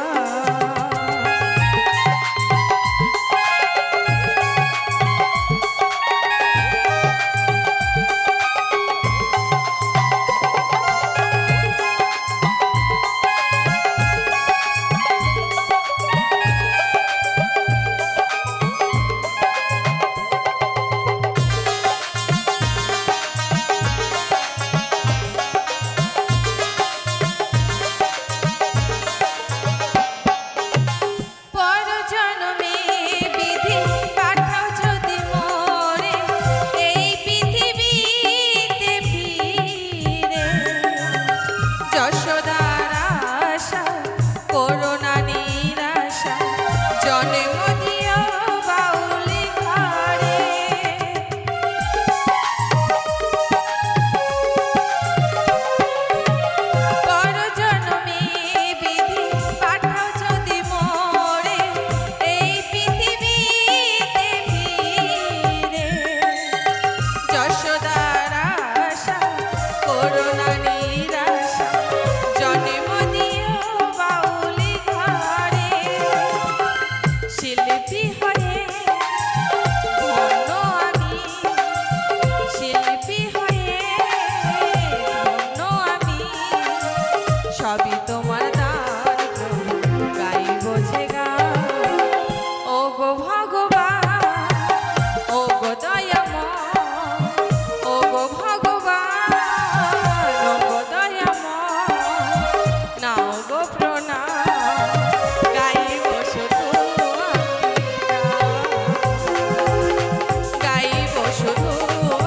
সবই তোমার দান গাইব যে গান ও গো ভগবান ও গো দয়াময় ও গো ভগবান ও গো দয়াময় নাও গো প্রণাম গাইব শুধু আমি গান গাইব শুধু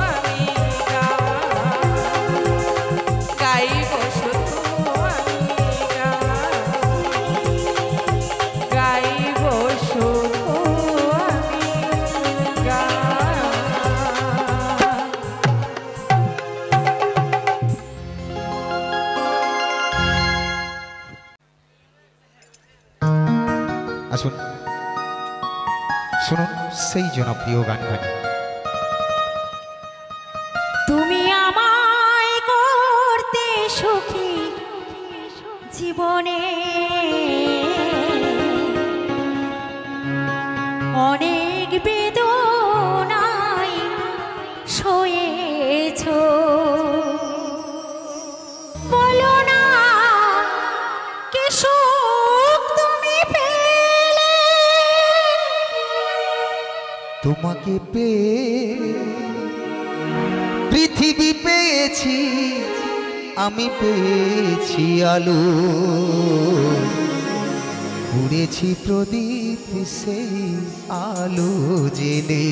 আমি গান গাইব শুধু আসুন শুনুন সেই জনপ্রিয় গান গান তুমি আমার জীবনে অনেক বেদনায় সয়েছ, বলো না কি সুখ তুমি পেলে। তোমাকে পেয়ে পৃথিবী পেয়েছি, আমি পেয়েছি আলো, উড়েছি প্রদীপ সেই আলো জেলে।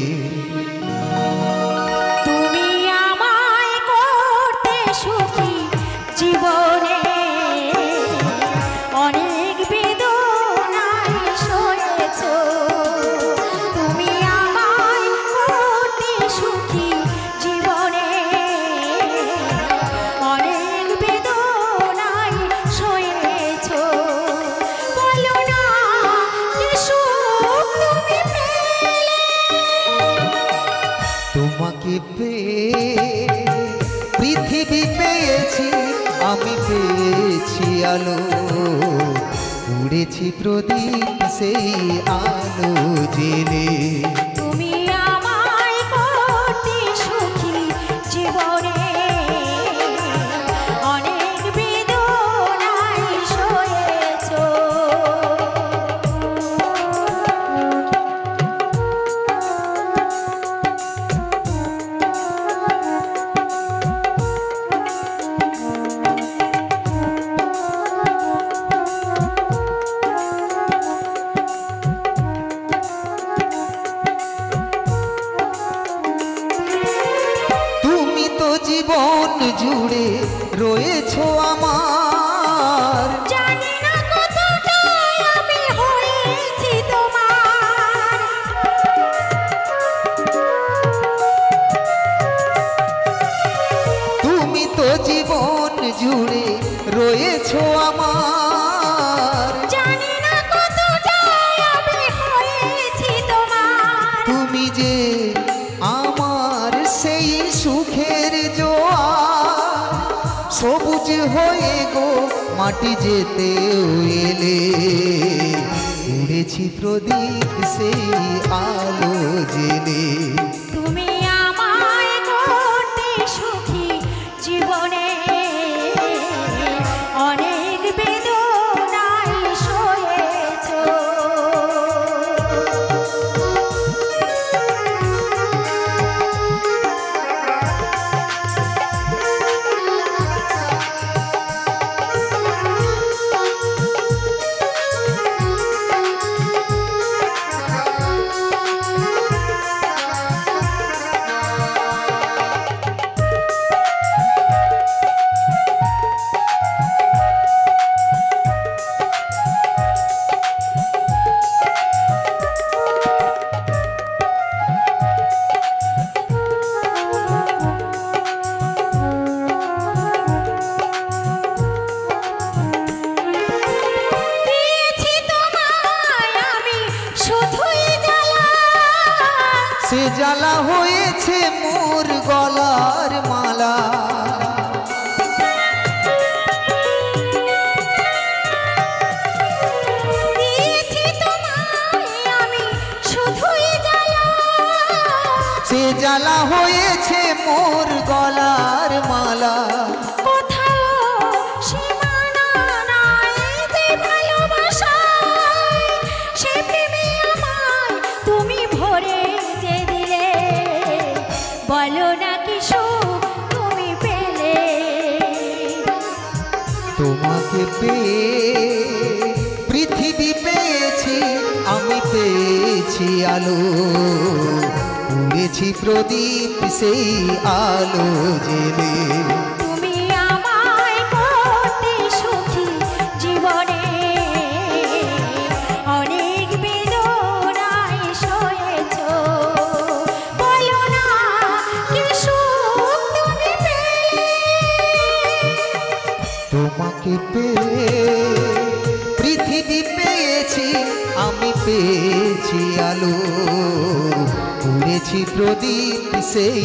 তুমি আমায় করতে সুখী জীবনে অনেক বেদনায় সয়েছ, তুমি আমায় করতে সুখী জীবনে অনেক বেদনায় সয়েছ, বলো না কি সুখ তুমি পেলে। তোমাকে পেয়ে পৃথিবী পেয়েছি, আমি পেয়েছি আলো, উড়েছি প্রদীপ সেই আলো জেলে। তুমি আমায় করতে সুখী জীবনে অনেক বেদনায় সয়েছ। তুমি তো জীবন জুড়ে রয়েছো আমার, জানি না কতটাই আমি হয়েছি তোমার, তুমি তো জীবন জুড়ে রয়েছো আমার, জানি না কতটাই আমি হয়েছি তোমার। তুমি যে আমার সেই সুখের জোয়ার, সবুজ হয়ে গো মাটি যেতে এলে, উড়েছি প্রদীপ সেই আলো জেলে। তুমি আমায় করতে সুখী জীবনে অনেক বেদনায় সয়েছ। দিয়েছি তোমায় আমি শুধুই জ্বালা, সে জ্বালা হয়েছে মোর গলার মালা, দিয়েছি তোমায় আমি শুধুই জ্বালা, সে জ্বালা হয়েছে মোর গলার মালা। কোথাও সীমানা নাই যে ভালোবাসায়, সে প্রেমে আমায় তুমি ভরে যে দিলে, বলো না কি সুখ তুমি পেলে। তোমাকে পেয়ে পৃথিবী পেয়েছি, আমি পেয়েছি আলো, উড়েছি প্রদীপ সেই আলো জেলে। তুমি আমায় করতে সুখী জীবনে অনেক বেদনায় সয়েছ, বলো না কি সুখ তুমি পেলে। তোমাকে পেয়ে পৃথিবী পেয়েছি, আমি পেয়েছি আলো, উড়েছি প্রদীপ সেই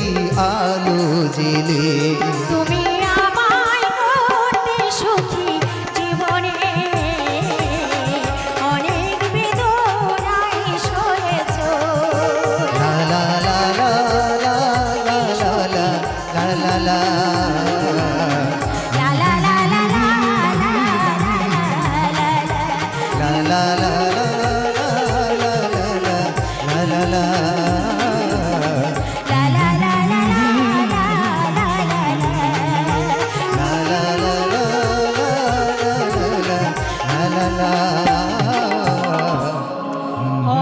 আলো জেলে। তুমি আমায় করতে সুখী জীবনে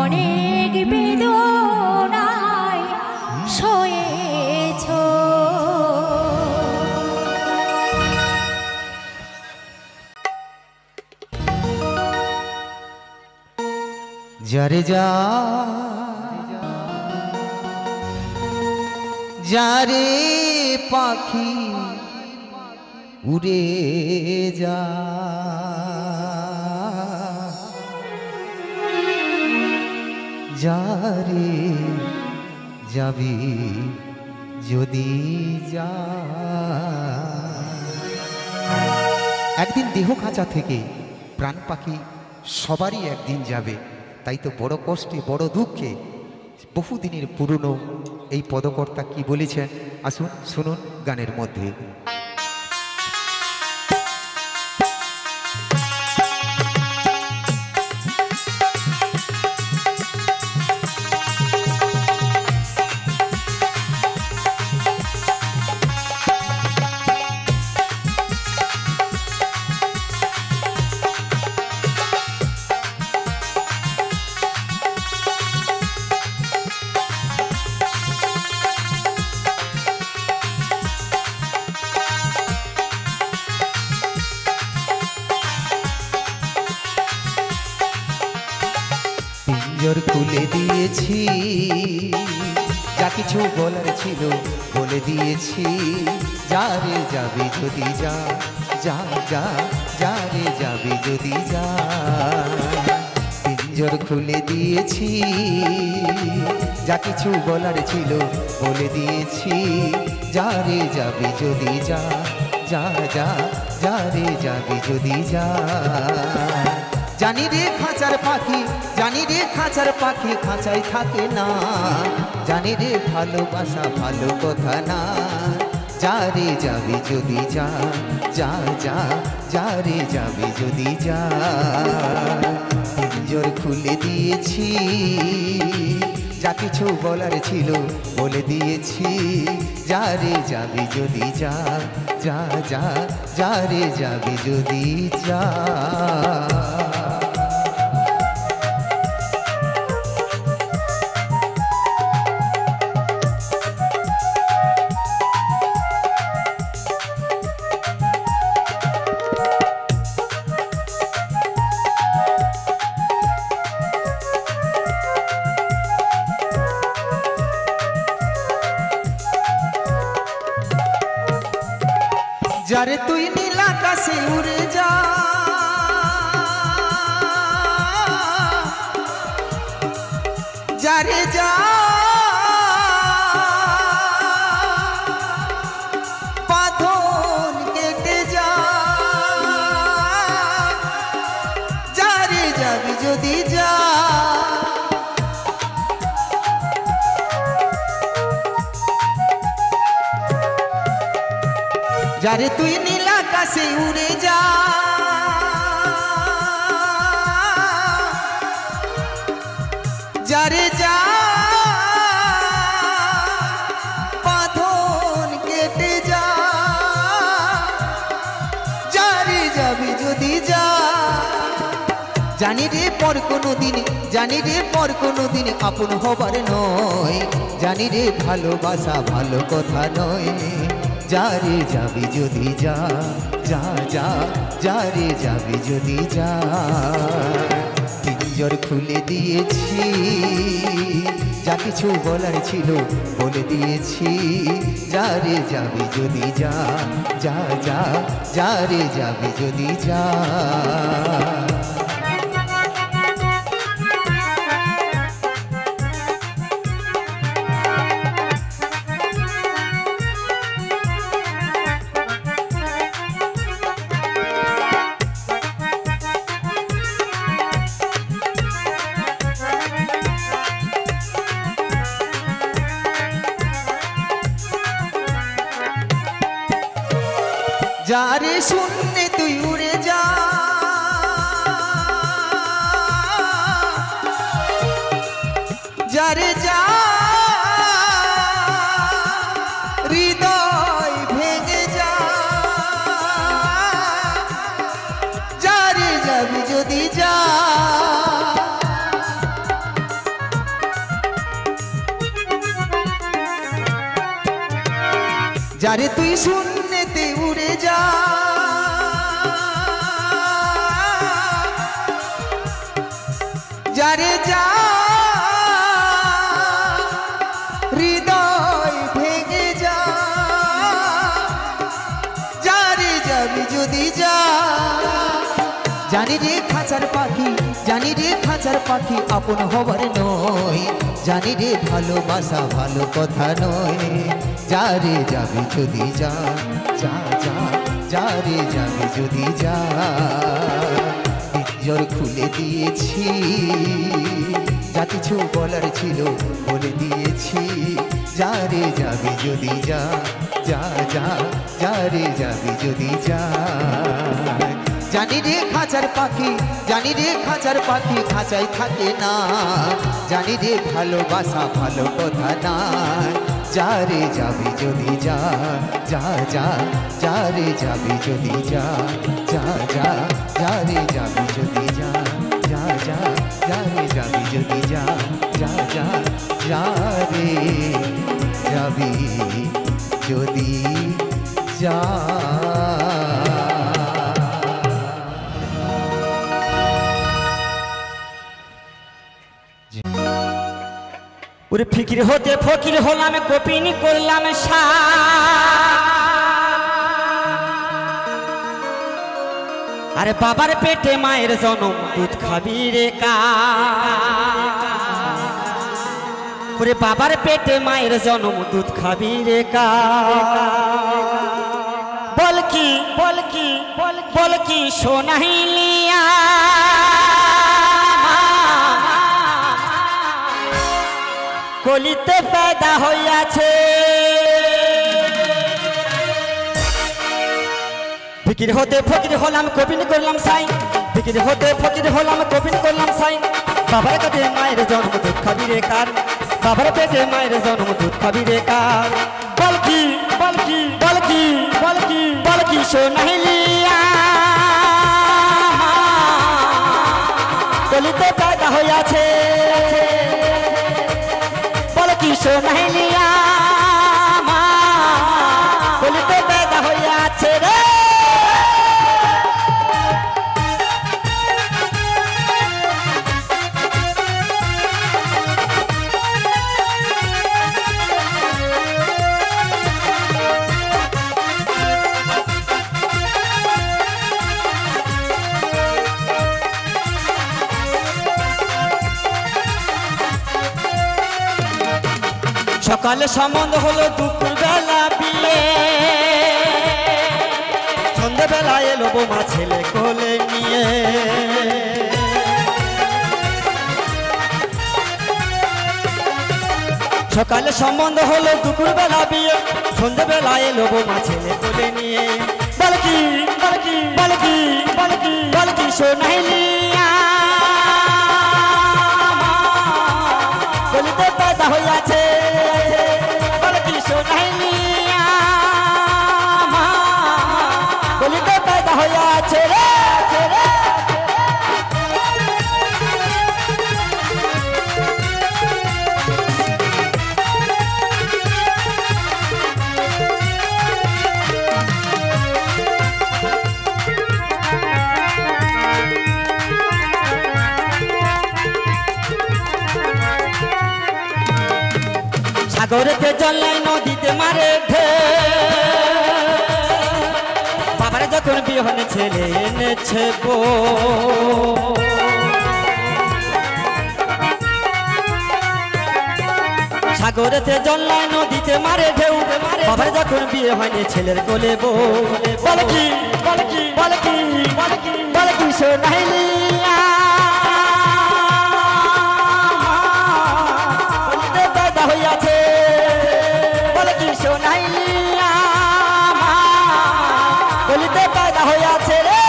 অনেক বেদনায় সয়েছ যারে যা যারে পাখি উড়ে যা যারে যাবি যদি যা একদিন দেহ খাঁচা থেকে প্রাণ পাখি সবারই একদিন যাবে, তাই তো বড় কষ্টে বড় দুঃখে বহুদিনের পুরনো এই পদকর্তা কি বলেছেন আসুন শুনুন গানের মধ্যে। পিঞ্জর খুলে দিয়েছি, যা কিছু বলার ছিল বলে দিয়েছি, যারে যাবে যদি যা যা যা যারে যাবে যদি যা। পিঞ্জর খুলে দিয়েছি, যা কিছু বলার ছিল বলে দিয়েছি, যারে যাবে যদি যা যা যা যারে যাবে যদি যা। জানি রে খাঁচার পাখি, জানি রে খাঁচার পাখি খাঁচায় থাকে না, জানি রে ভালোবাসা ভালো কথা না, যারে যাবে যদি যা যা যা যারে যাবে যদি যা। পিঞ্জর খুলে দিয়েছি, যা কিছু বলার ছিল বলে দিয়েছি, যারে যাবে যদি যা যা যা যারে যাবে যদি যা। যারে তুই নীল আকাশে উড়ে যা, যারে যা বাঁধন কেটে যা, যারে যাবি যদি যা। যারে তুই নীল আকাশে উড়ে যা, যারে যা বাঁধন কেটে যা, যারে যাবি যদি যা। জানি রে পর কোনো দিন, জানি রে পর কোনো দিন আপন হবার নয়, জানি রে ভালোবাসা ভালো কথা নয়, যারে যাবি যদি যা যা যা যারে যাবি যদি যা। পিঞ্জর খুলে দিয়েছি, যা কিছু বলার ছিল বলে দিয়েছি, যারে যাবি যদি যা যা যা যারে যাবি যদি যা। যারে শূন্যে তুই উড়ে যা, যারে যা হৃদয় ভেঙে যা, যারে যাবি যদি যা। যারে তুই শূন্যেতে উড়ে যা, যারে যা হৃদয় ভেঙে যা, যারে যাবি যদি যা। জানি রে খাঁচার পাখি, জানি রে খাঁচার পাখি আপন হবার নয়, জানি রে ভালোবাসা ভালো কথা নয়। যারে যাবি যদি যা, যা যা, যারে যাবি যদি যা। পিঞ্জর খুলে দিয়েছি, যা কিছু বলার ছিল বলে দিয়েছি। যারে যাবি যদি যা, যা যা, যারে যাবি যদি যা। জানি রে খাঁচার পাখি, জানি রে খাঁচার পাখি খাঁচায় থাকে না, জানি রে ভালোবাসা ভালো কথা না। যারে যাবি যদি যা, যা যা, যারে যাবি যদি যা, যা যা, যারে যাবি যদি যা, যা যা, যারে যাবি যদি যা, যা যা, যারে যাবি যদি যা। ওরে ফিকির হতে ফকির হলাম, কপিনি করলাম সা। আরে বাবার পেটে মায়ের জনম, দুধ খাবি রে কা। ওরে বাবার পেটে মায়ের জনম, দুধ খাবি রে কা। বল কি বল কি বল কি সোনাইলিয়া, কলিতে पैदा হইয়াছে। ফিকির হতে ফকির হলাম, কপিন করলাম সাইন। ফিকির হতে ফকির হলাম, কপিন করলাম সাইন। বাবার পেটে মায়ের জন্ম, দুধ খাবি রে কার। বাবার পেটে মায়ের জন্ম, দুধ খাবি রে কার। বল কি বল কি বল কি বল কি বল কি সোনাইলিয়া, কলিতে पैदा হইয়াছে। সোনাইলিয়া মা, কলিতে पैदा হইয়াছে রে। সকালে সম্বন্ধ হলো, দুপুর বেলা বিয়ে। সন্ধ্যেবেলা এলো বোমা ছেলে কোলে নিয়ে। সকালে সম্বন্ধ হলো, দুপুর বেলা বিয়ে। সন্ধ্যেবেলা এলো বোমা ছেলে কোলে নিয়ে। বল কি বল কি বল কি বল কি বল কি সোনাইলিয়া, কলিতে पैदा হইয়াছে। বল কি সোনাইলিয়া মা, কলিতে पैदा হইয়াছে রে। সাগরেতে জল নাই, নদীতে মারে ঢেউ। বাবার যখন বিহনে ছেলে এনেছে গো, সাগরেতে জল নাই, নদীতে মারে ঢেউ। বাবার যখন বিয়ে হয়নি ছেলের কোলে বউ। বল কি বল কি বল কি বল কি বল কি সোনাইলিয়া, কলিতে पैदा হইয়াছে। বল কি সোনাইলিয়া মা, হইয়াছে রে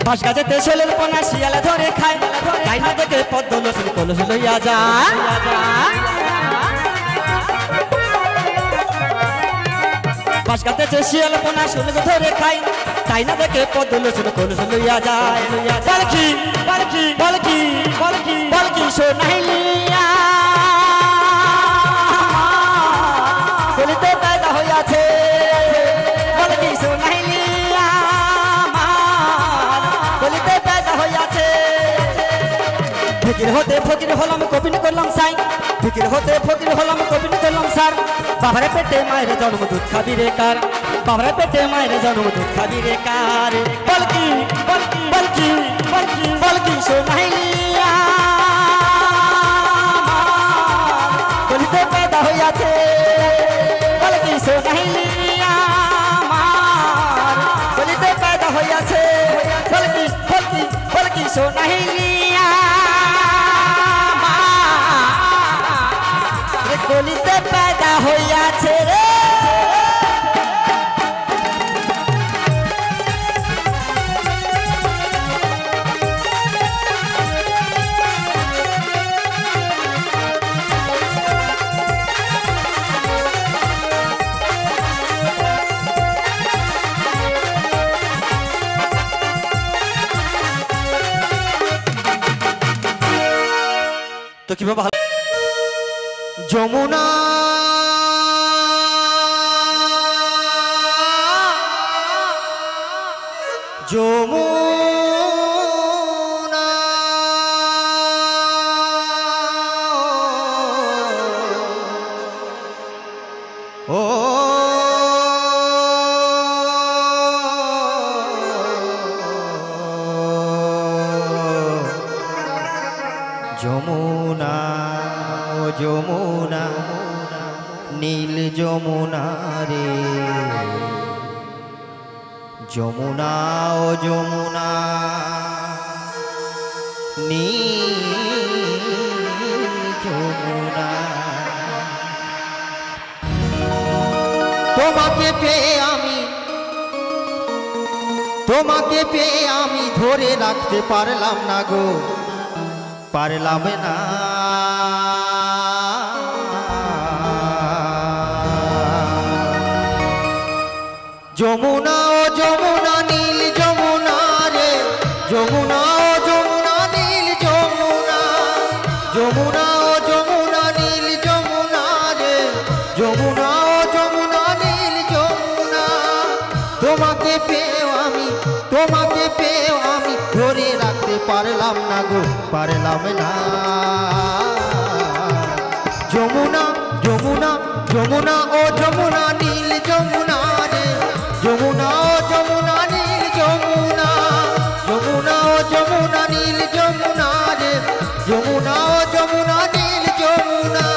বাঁশ গাছেতে শেলের পোনা শিয়ালে ধরে খায় তাই না দেখে পদ্ম লসুন কলস লইয়া যায় বাঁশ গাছেতে শিয়ালে পোনা শুনে ধরে খায় তাই না দেখে পদ্ম লসুন কলস লইয়া যায় বলকি বলকি বলকি বলকি বলকি সোনাইলিয়া বলিতে পেদা হইয়াছে বলকি সোনাইলিয়া বলিতে পেদা হইয়াছে ফকির হতে ফকির হলাম কবিন করলাম সাই ফকির হতে ফকির হলাম কবিন করলাম সার বাবার পেটে মায়ের জন্ম দুধ খাবি রে কার বাবার পেটে মায়ের জন্ম দুধ খাবি রে কার বলকি বলকি বলকি বলকি বলকি সোনাইলিয়া বলিতে পেদা হইয়াছে বলকি সোনাইলিয়া বলিতে পেদা হইয়াছে বলকি বলকি বলকি সোনাইলিয়া গলিতে পেদা হইয়াছে রে তো কিভাবে যমুনা যমুনা ও যমুনা ও যমুনা নীল যমুনা রে যমুনা ও যমুনা নীল যমুনা তোমাকে পেয়ে আমি ধরে রাখতে পারলাম না গো পারলাম না যমুনা ও যমুনা নীল যমুনা রে যমুনা ও যমুনা নীল যমুনা যমুনা ও যমুনা নীল যমুনা রে যমুনা ও যমুনা নীল যমুনা তোমাকে পেয়েও আমি ধরে রাখতে পারলাম না গো পারলাম না যমুনা যমুনা যমুনা ও যমুনা নীল যমুনা রে যমুনা ও যমুনা নীল যমুনা যমুনা ও যমুনা নীল যমুনা রে যমুনা ও যমুনা নীল যমুনা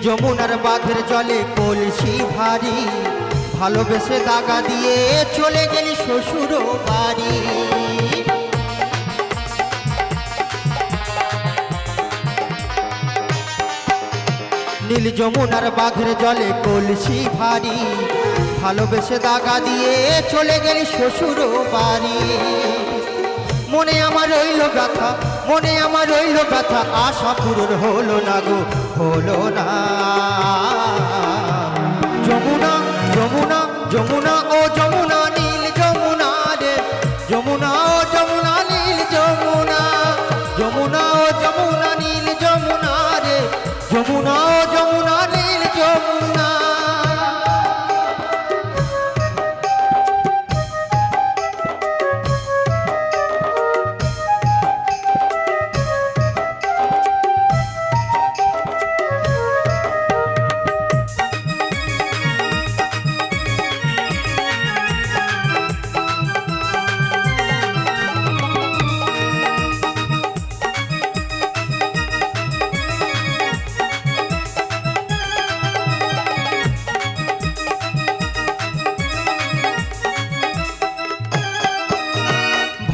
যমুনার বাঘের জলে কলসি ভারী ভালোবেসে দাগা দিয়ে চলে গেলি শ্বশুর বাড়ি নীল যমুনার বাঘের জলে কলসি ভারী ভালোবেসে দাগা দিয়ে চলে গেলি শ্বশুর বাড়ি মনে আমার রইল ব্যথা মনে আমার রইল ব্যথা আশা পূরণ হলো না গো হলো না যমুনা যমুনা যমুনা ও যমুনা নীল যমুনা রে যমুনা ও যমুনা নীল যমুনা যমুনা ও যমুনা নীল যমুনা রে যমুনা ও যমুনা নীল যমুনা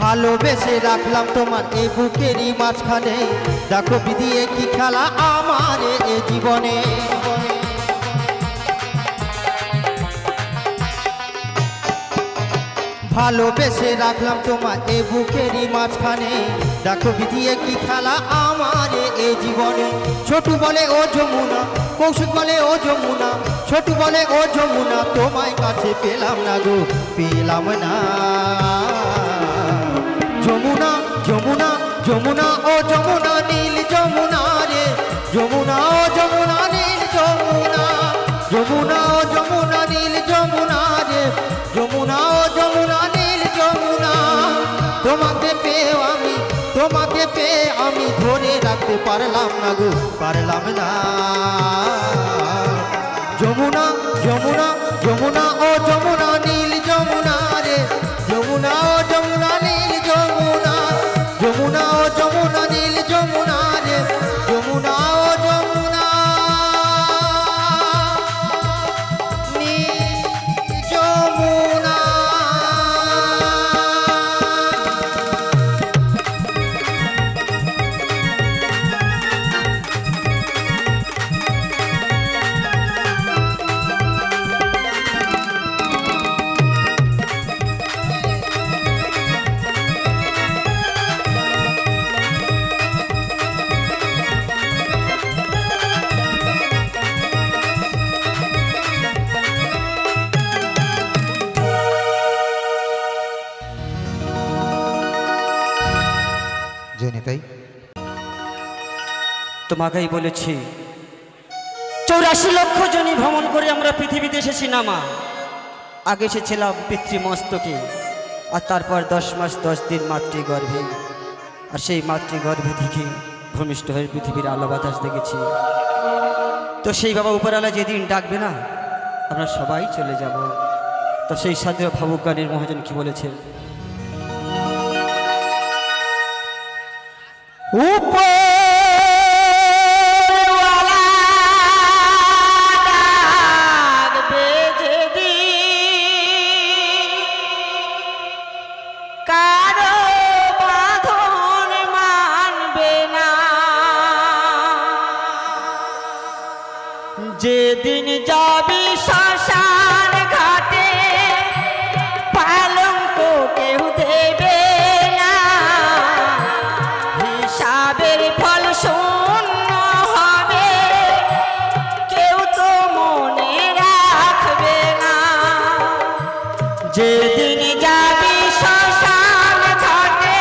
ভালোবেসে রাখলাম তোমার এ বুকেরই মাঝখানে দেখো বিধিয়ে কি খেলা আমার এ জীবনে ভালোবেসে রাখলাম তোমার এ বুকেরই মাঝখানে দেখো বিধিয়ে কি খেলা আমার এ জীবনে ছোটু বলে ও যমুনা কৌশিক বলে ও যমুনা ছোটু বলে ও যমুনা তোমায় কাছে পেলাম না গো পেলাম না যমুনা যমুনা যমুনা ও যমুনা নীল যমুনা রে যমুনা ও যমুনা নীল যমুনা যমুনা ও যমুনা নীল যমুনা রে যমুনা ও যমুনা নীল যমুনা তোমাকে পেয়ে আমি ধরে রাখতে পারলাম না গো পারলাম না যমুনা যমুনা যমুনা ও যমুনা নীল যমুনা রে যমুনা ও যমুনা নীল যমুনা যমুনা ও যমুনা নীল যমুনা রে যমুনা ও যমুনা নীল যমুনা জয়নিতাই তোমাকেই বলেছি 84 লক্ষ জনি ভ্রমণ করে আমরা পৃথিবীতে এসেছি না মা আগে এসেছিলাম পিতৃমস্তকে আর তারপর 10 মাস 10 দিন মাতৃগর্ভে আর সেই মাতৃগর্ভে থেকে ভূমিষ্ঠ হয়ে পৃথিবীর আলো বাতাস দেখেছি তো সেই বাবা উপরওয়ালা যেদিন ডাকবে না আমরা সবাই চলে যাব তো সেই সাথে ভাবুক গানের মহাজন কি বলেছে যেদিন যাবি শ্মশান ঘাটে পালঙ্ক কেউ দেবে না হিসাবের ফল শূন্য হবে কেউ তো মনে রাখবে না যেদিন যাবি শ্মশান ঘাটে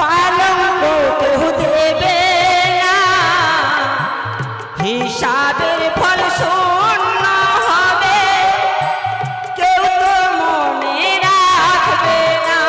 পালঙ্ক কেউ দেবে না হিসাবের ফল শূন্য হবে কেউ তো মনে রাখবে না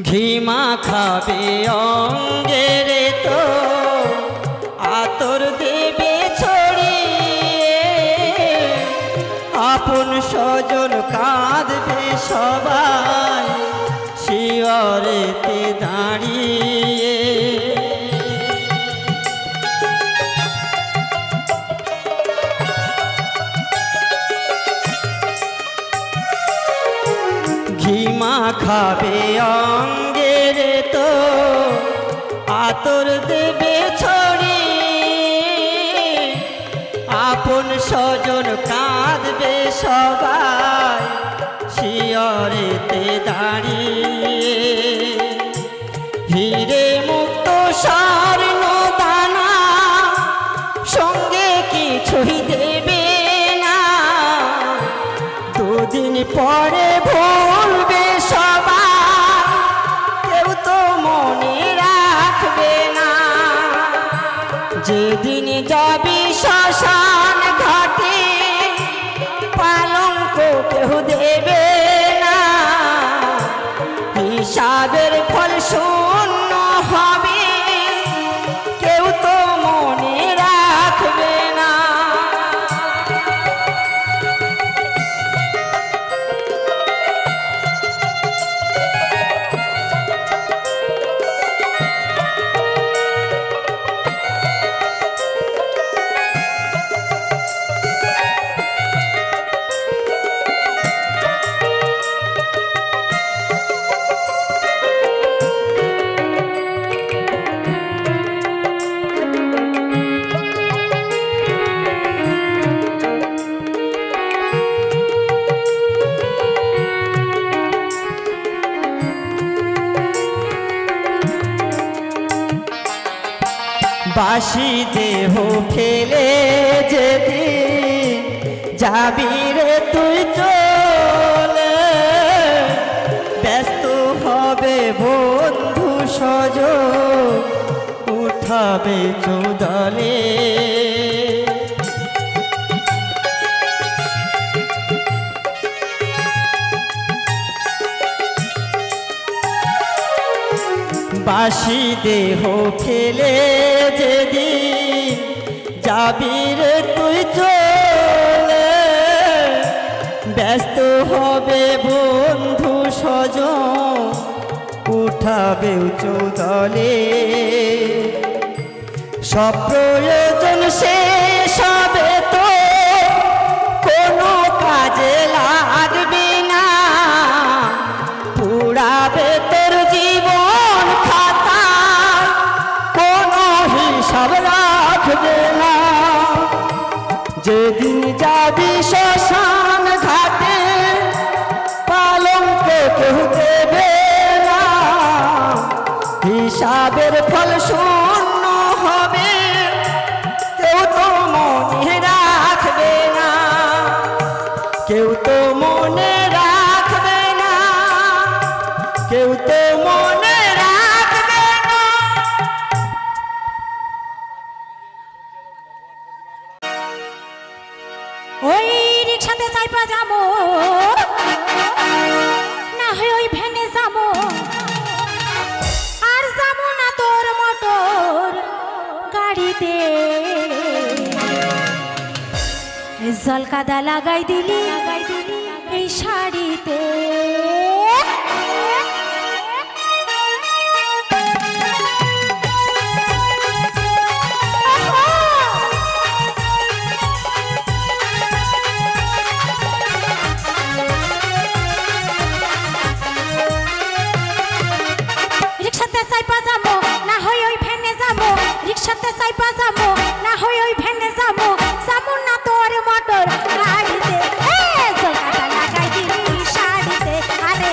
ঘিমা খাবে অঙ্গের তো স্বজন কাঁদবে সবাই শিয়রেতে দাঁড়িয়ে। ঘিমা খাবে অঙ্গের তো আতর দেবে ছড়িয়ে, আপন স্বজন কাঁদবে সবাই শিয়রেতে দাঁড়িয়ে। হিরে মুক্ত স্বর্ণ দানা সঙ্গে কিছুই দেবে না, দুদিন পরে ভুলবে সবাই, কেউ তো মনে রাখবে না। যেদিন যাবি শ্মশান ঘাটে পালঙ্ক কেউ দেবে না, হিসাবের ফল শূন্য হবে, কেউ তো মনে রাখবে না। বাসি দেহ ফেলে যেদিন যাবি রে তুই চলে, ব্যস্ত হবে বন্ধু স্বজন উঠাবে চৌদলে। বাসি দেহ ফেলে যেদিন যাবি রে তুই চলে, ব্যস্ত হবে বন্ধু স্বজন উঠাবে চৌদলে। সব প্রয়োজন শেষ হবে তো কোনো কাজে লাগবে না, পুরাবে তোর জীবন খাতা কোনো হিসাব রাখবে না। যেদিন যাবি শ্মশান ঘাটে পালঙ্ক কেউ দেবে না, হিসাবের ফল শূন্য হবে, কেউ তো মনে রাখবে না, কেউ তো মনে রাখবে না, কেউ তো মনে রাখবে না। ওই রিক্সাতে চাইপা যাবো না হয় ওই ভ্যানে যাবো, আর যাবো না তোর মোটর গাড়িতে। জল কাদা লাগাই দিলি এই শাড়িতে, রিক্সাতে চাইপা যাবো না হয় ওই ভ্যানে যাবো, রিক্সাতে চাইপা যাবো না হয় ওই ভ্যানে যাবো, যাবো না তোর মোটর গাড়িতে। জল কাদা লাগাই দিলি শাড়িতে, আরে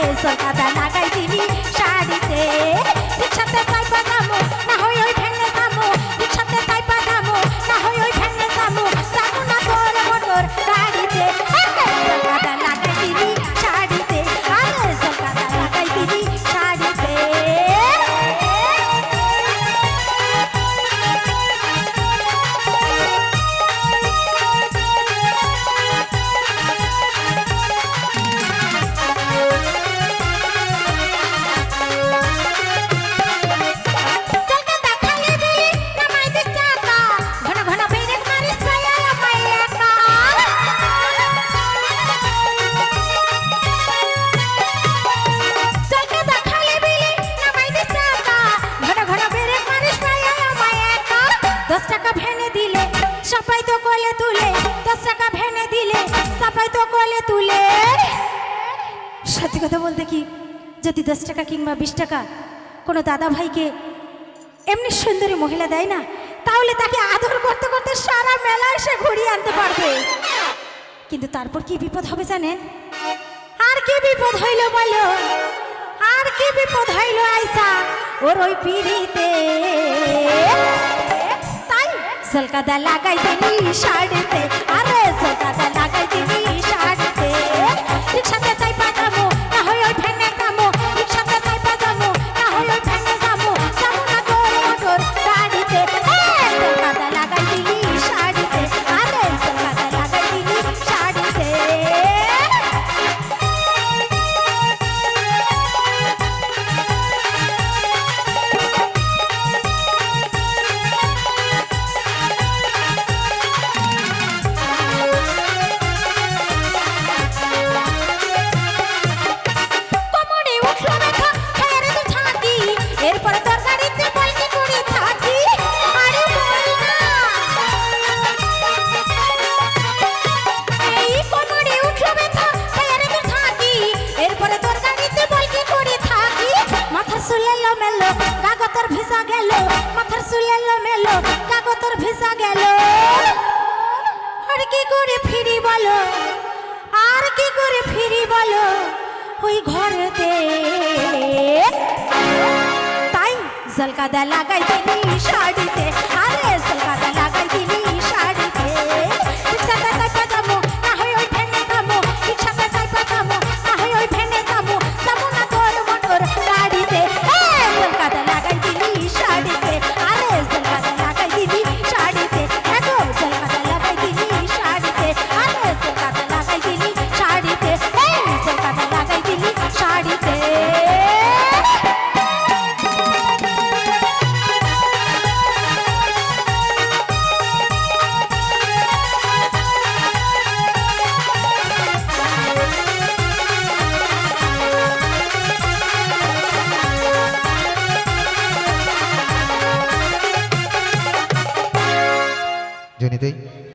কোলে তুলে 10 টাকা ভেনে দিলে সাপাই তো কোলে তুলে। সত্যি কথা বলতে কি, যদি 10 টাকা কিংবা 20 টাকা কোনো দাদা ভাইকে এমনি সুন্দরী মহিলা দেয় না, তাহলে তাকে আদর করতে করতে সারা মেলায় সে ঘুরিয়ে আনতে পারবে। কিন্তু তারপর কি বিপদ হবে জানেন? আর কি বিপদ হইল বলো, আর কি বিপদ হইল আইসা ওর ওই পিড়িতে। তাই সলকাদা লাগাই দিলি শাড়িতে, আরে সলকাদা লাগাই দিলি শাড়িতে। রিক্সাতে চাই পাজামো না হয় ওই ভেঙে যাবো, রিক্সাতে চাই পাজামো না হয় ওই ভেঙে যাবো, যাবো না তোর মোটর গাড়িতে। সলকাদা লাগাই দিলি শাড়িতে, আরে সলকাদা লাগাই দিলি শাড়িতে। কোমরে উঠলো ব্যথা, খায়ের তো ঝাঁকি, এরপরে তরকারিতে পাল্টি করে থাকি। আরে বল না, এই কোমরে উঠলো ব্যথা, খায়ের তো ঝাঁকি, এরপরে তরকারিতে পাল্টি করে থাকি। মাথার চুল এলো মেলো, কাগতর ভিজা গেল, মাথার চুল এলো মেলো, কাগতর ভিজা গেল। আর কি করে ফিরি বলো, আর কি করে ফিরি বলো ওই ঘরেতে। তাই জলকাদা লাগাই দিলি শাড়িতে, আরে জলকাদা লাগাই দিলি শাড়িতে। রিক্সাতে চাই পাজামো না হয় ওই ভেঙে যাবো, রিক্সাতে চাই পাজামো না হয় ওই ভেঙে যাবো, যাবো না তোর মোটর গাড়িতে। জলকাদা লাগাই দিলি শাড়িতে, আরে জলকাদা লাগাই দিলি শাড়িতে। দেখো জলকাদা লাগাই দিলি শাড়িতে, আরে জলকাদা লাগাই দিলি শাড়িতে, জলকাদা লাগাই দিলি শাড়িতে। জনিতাই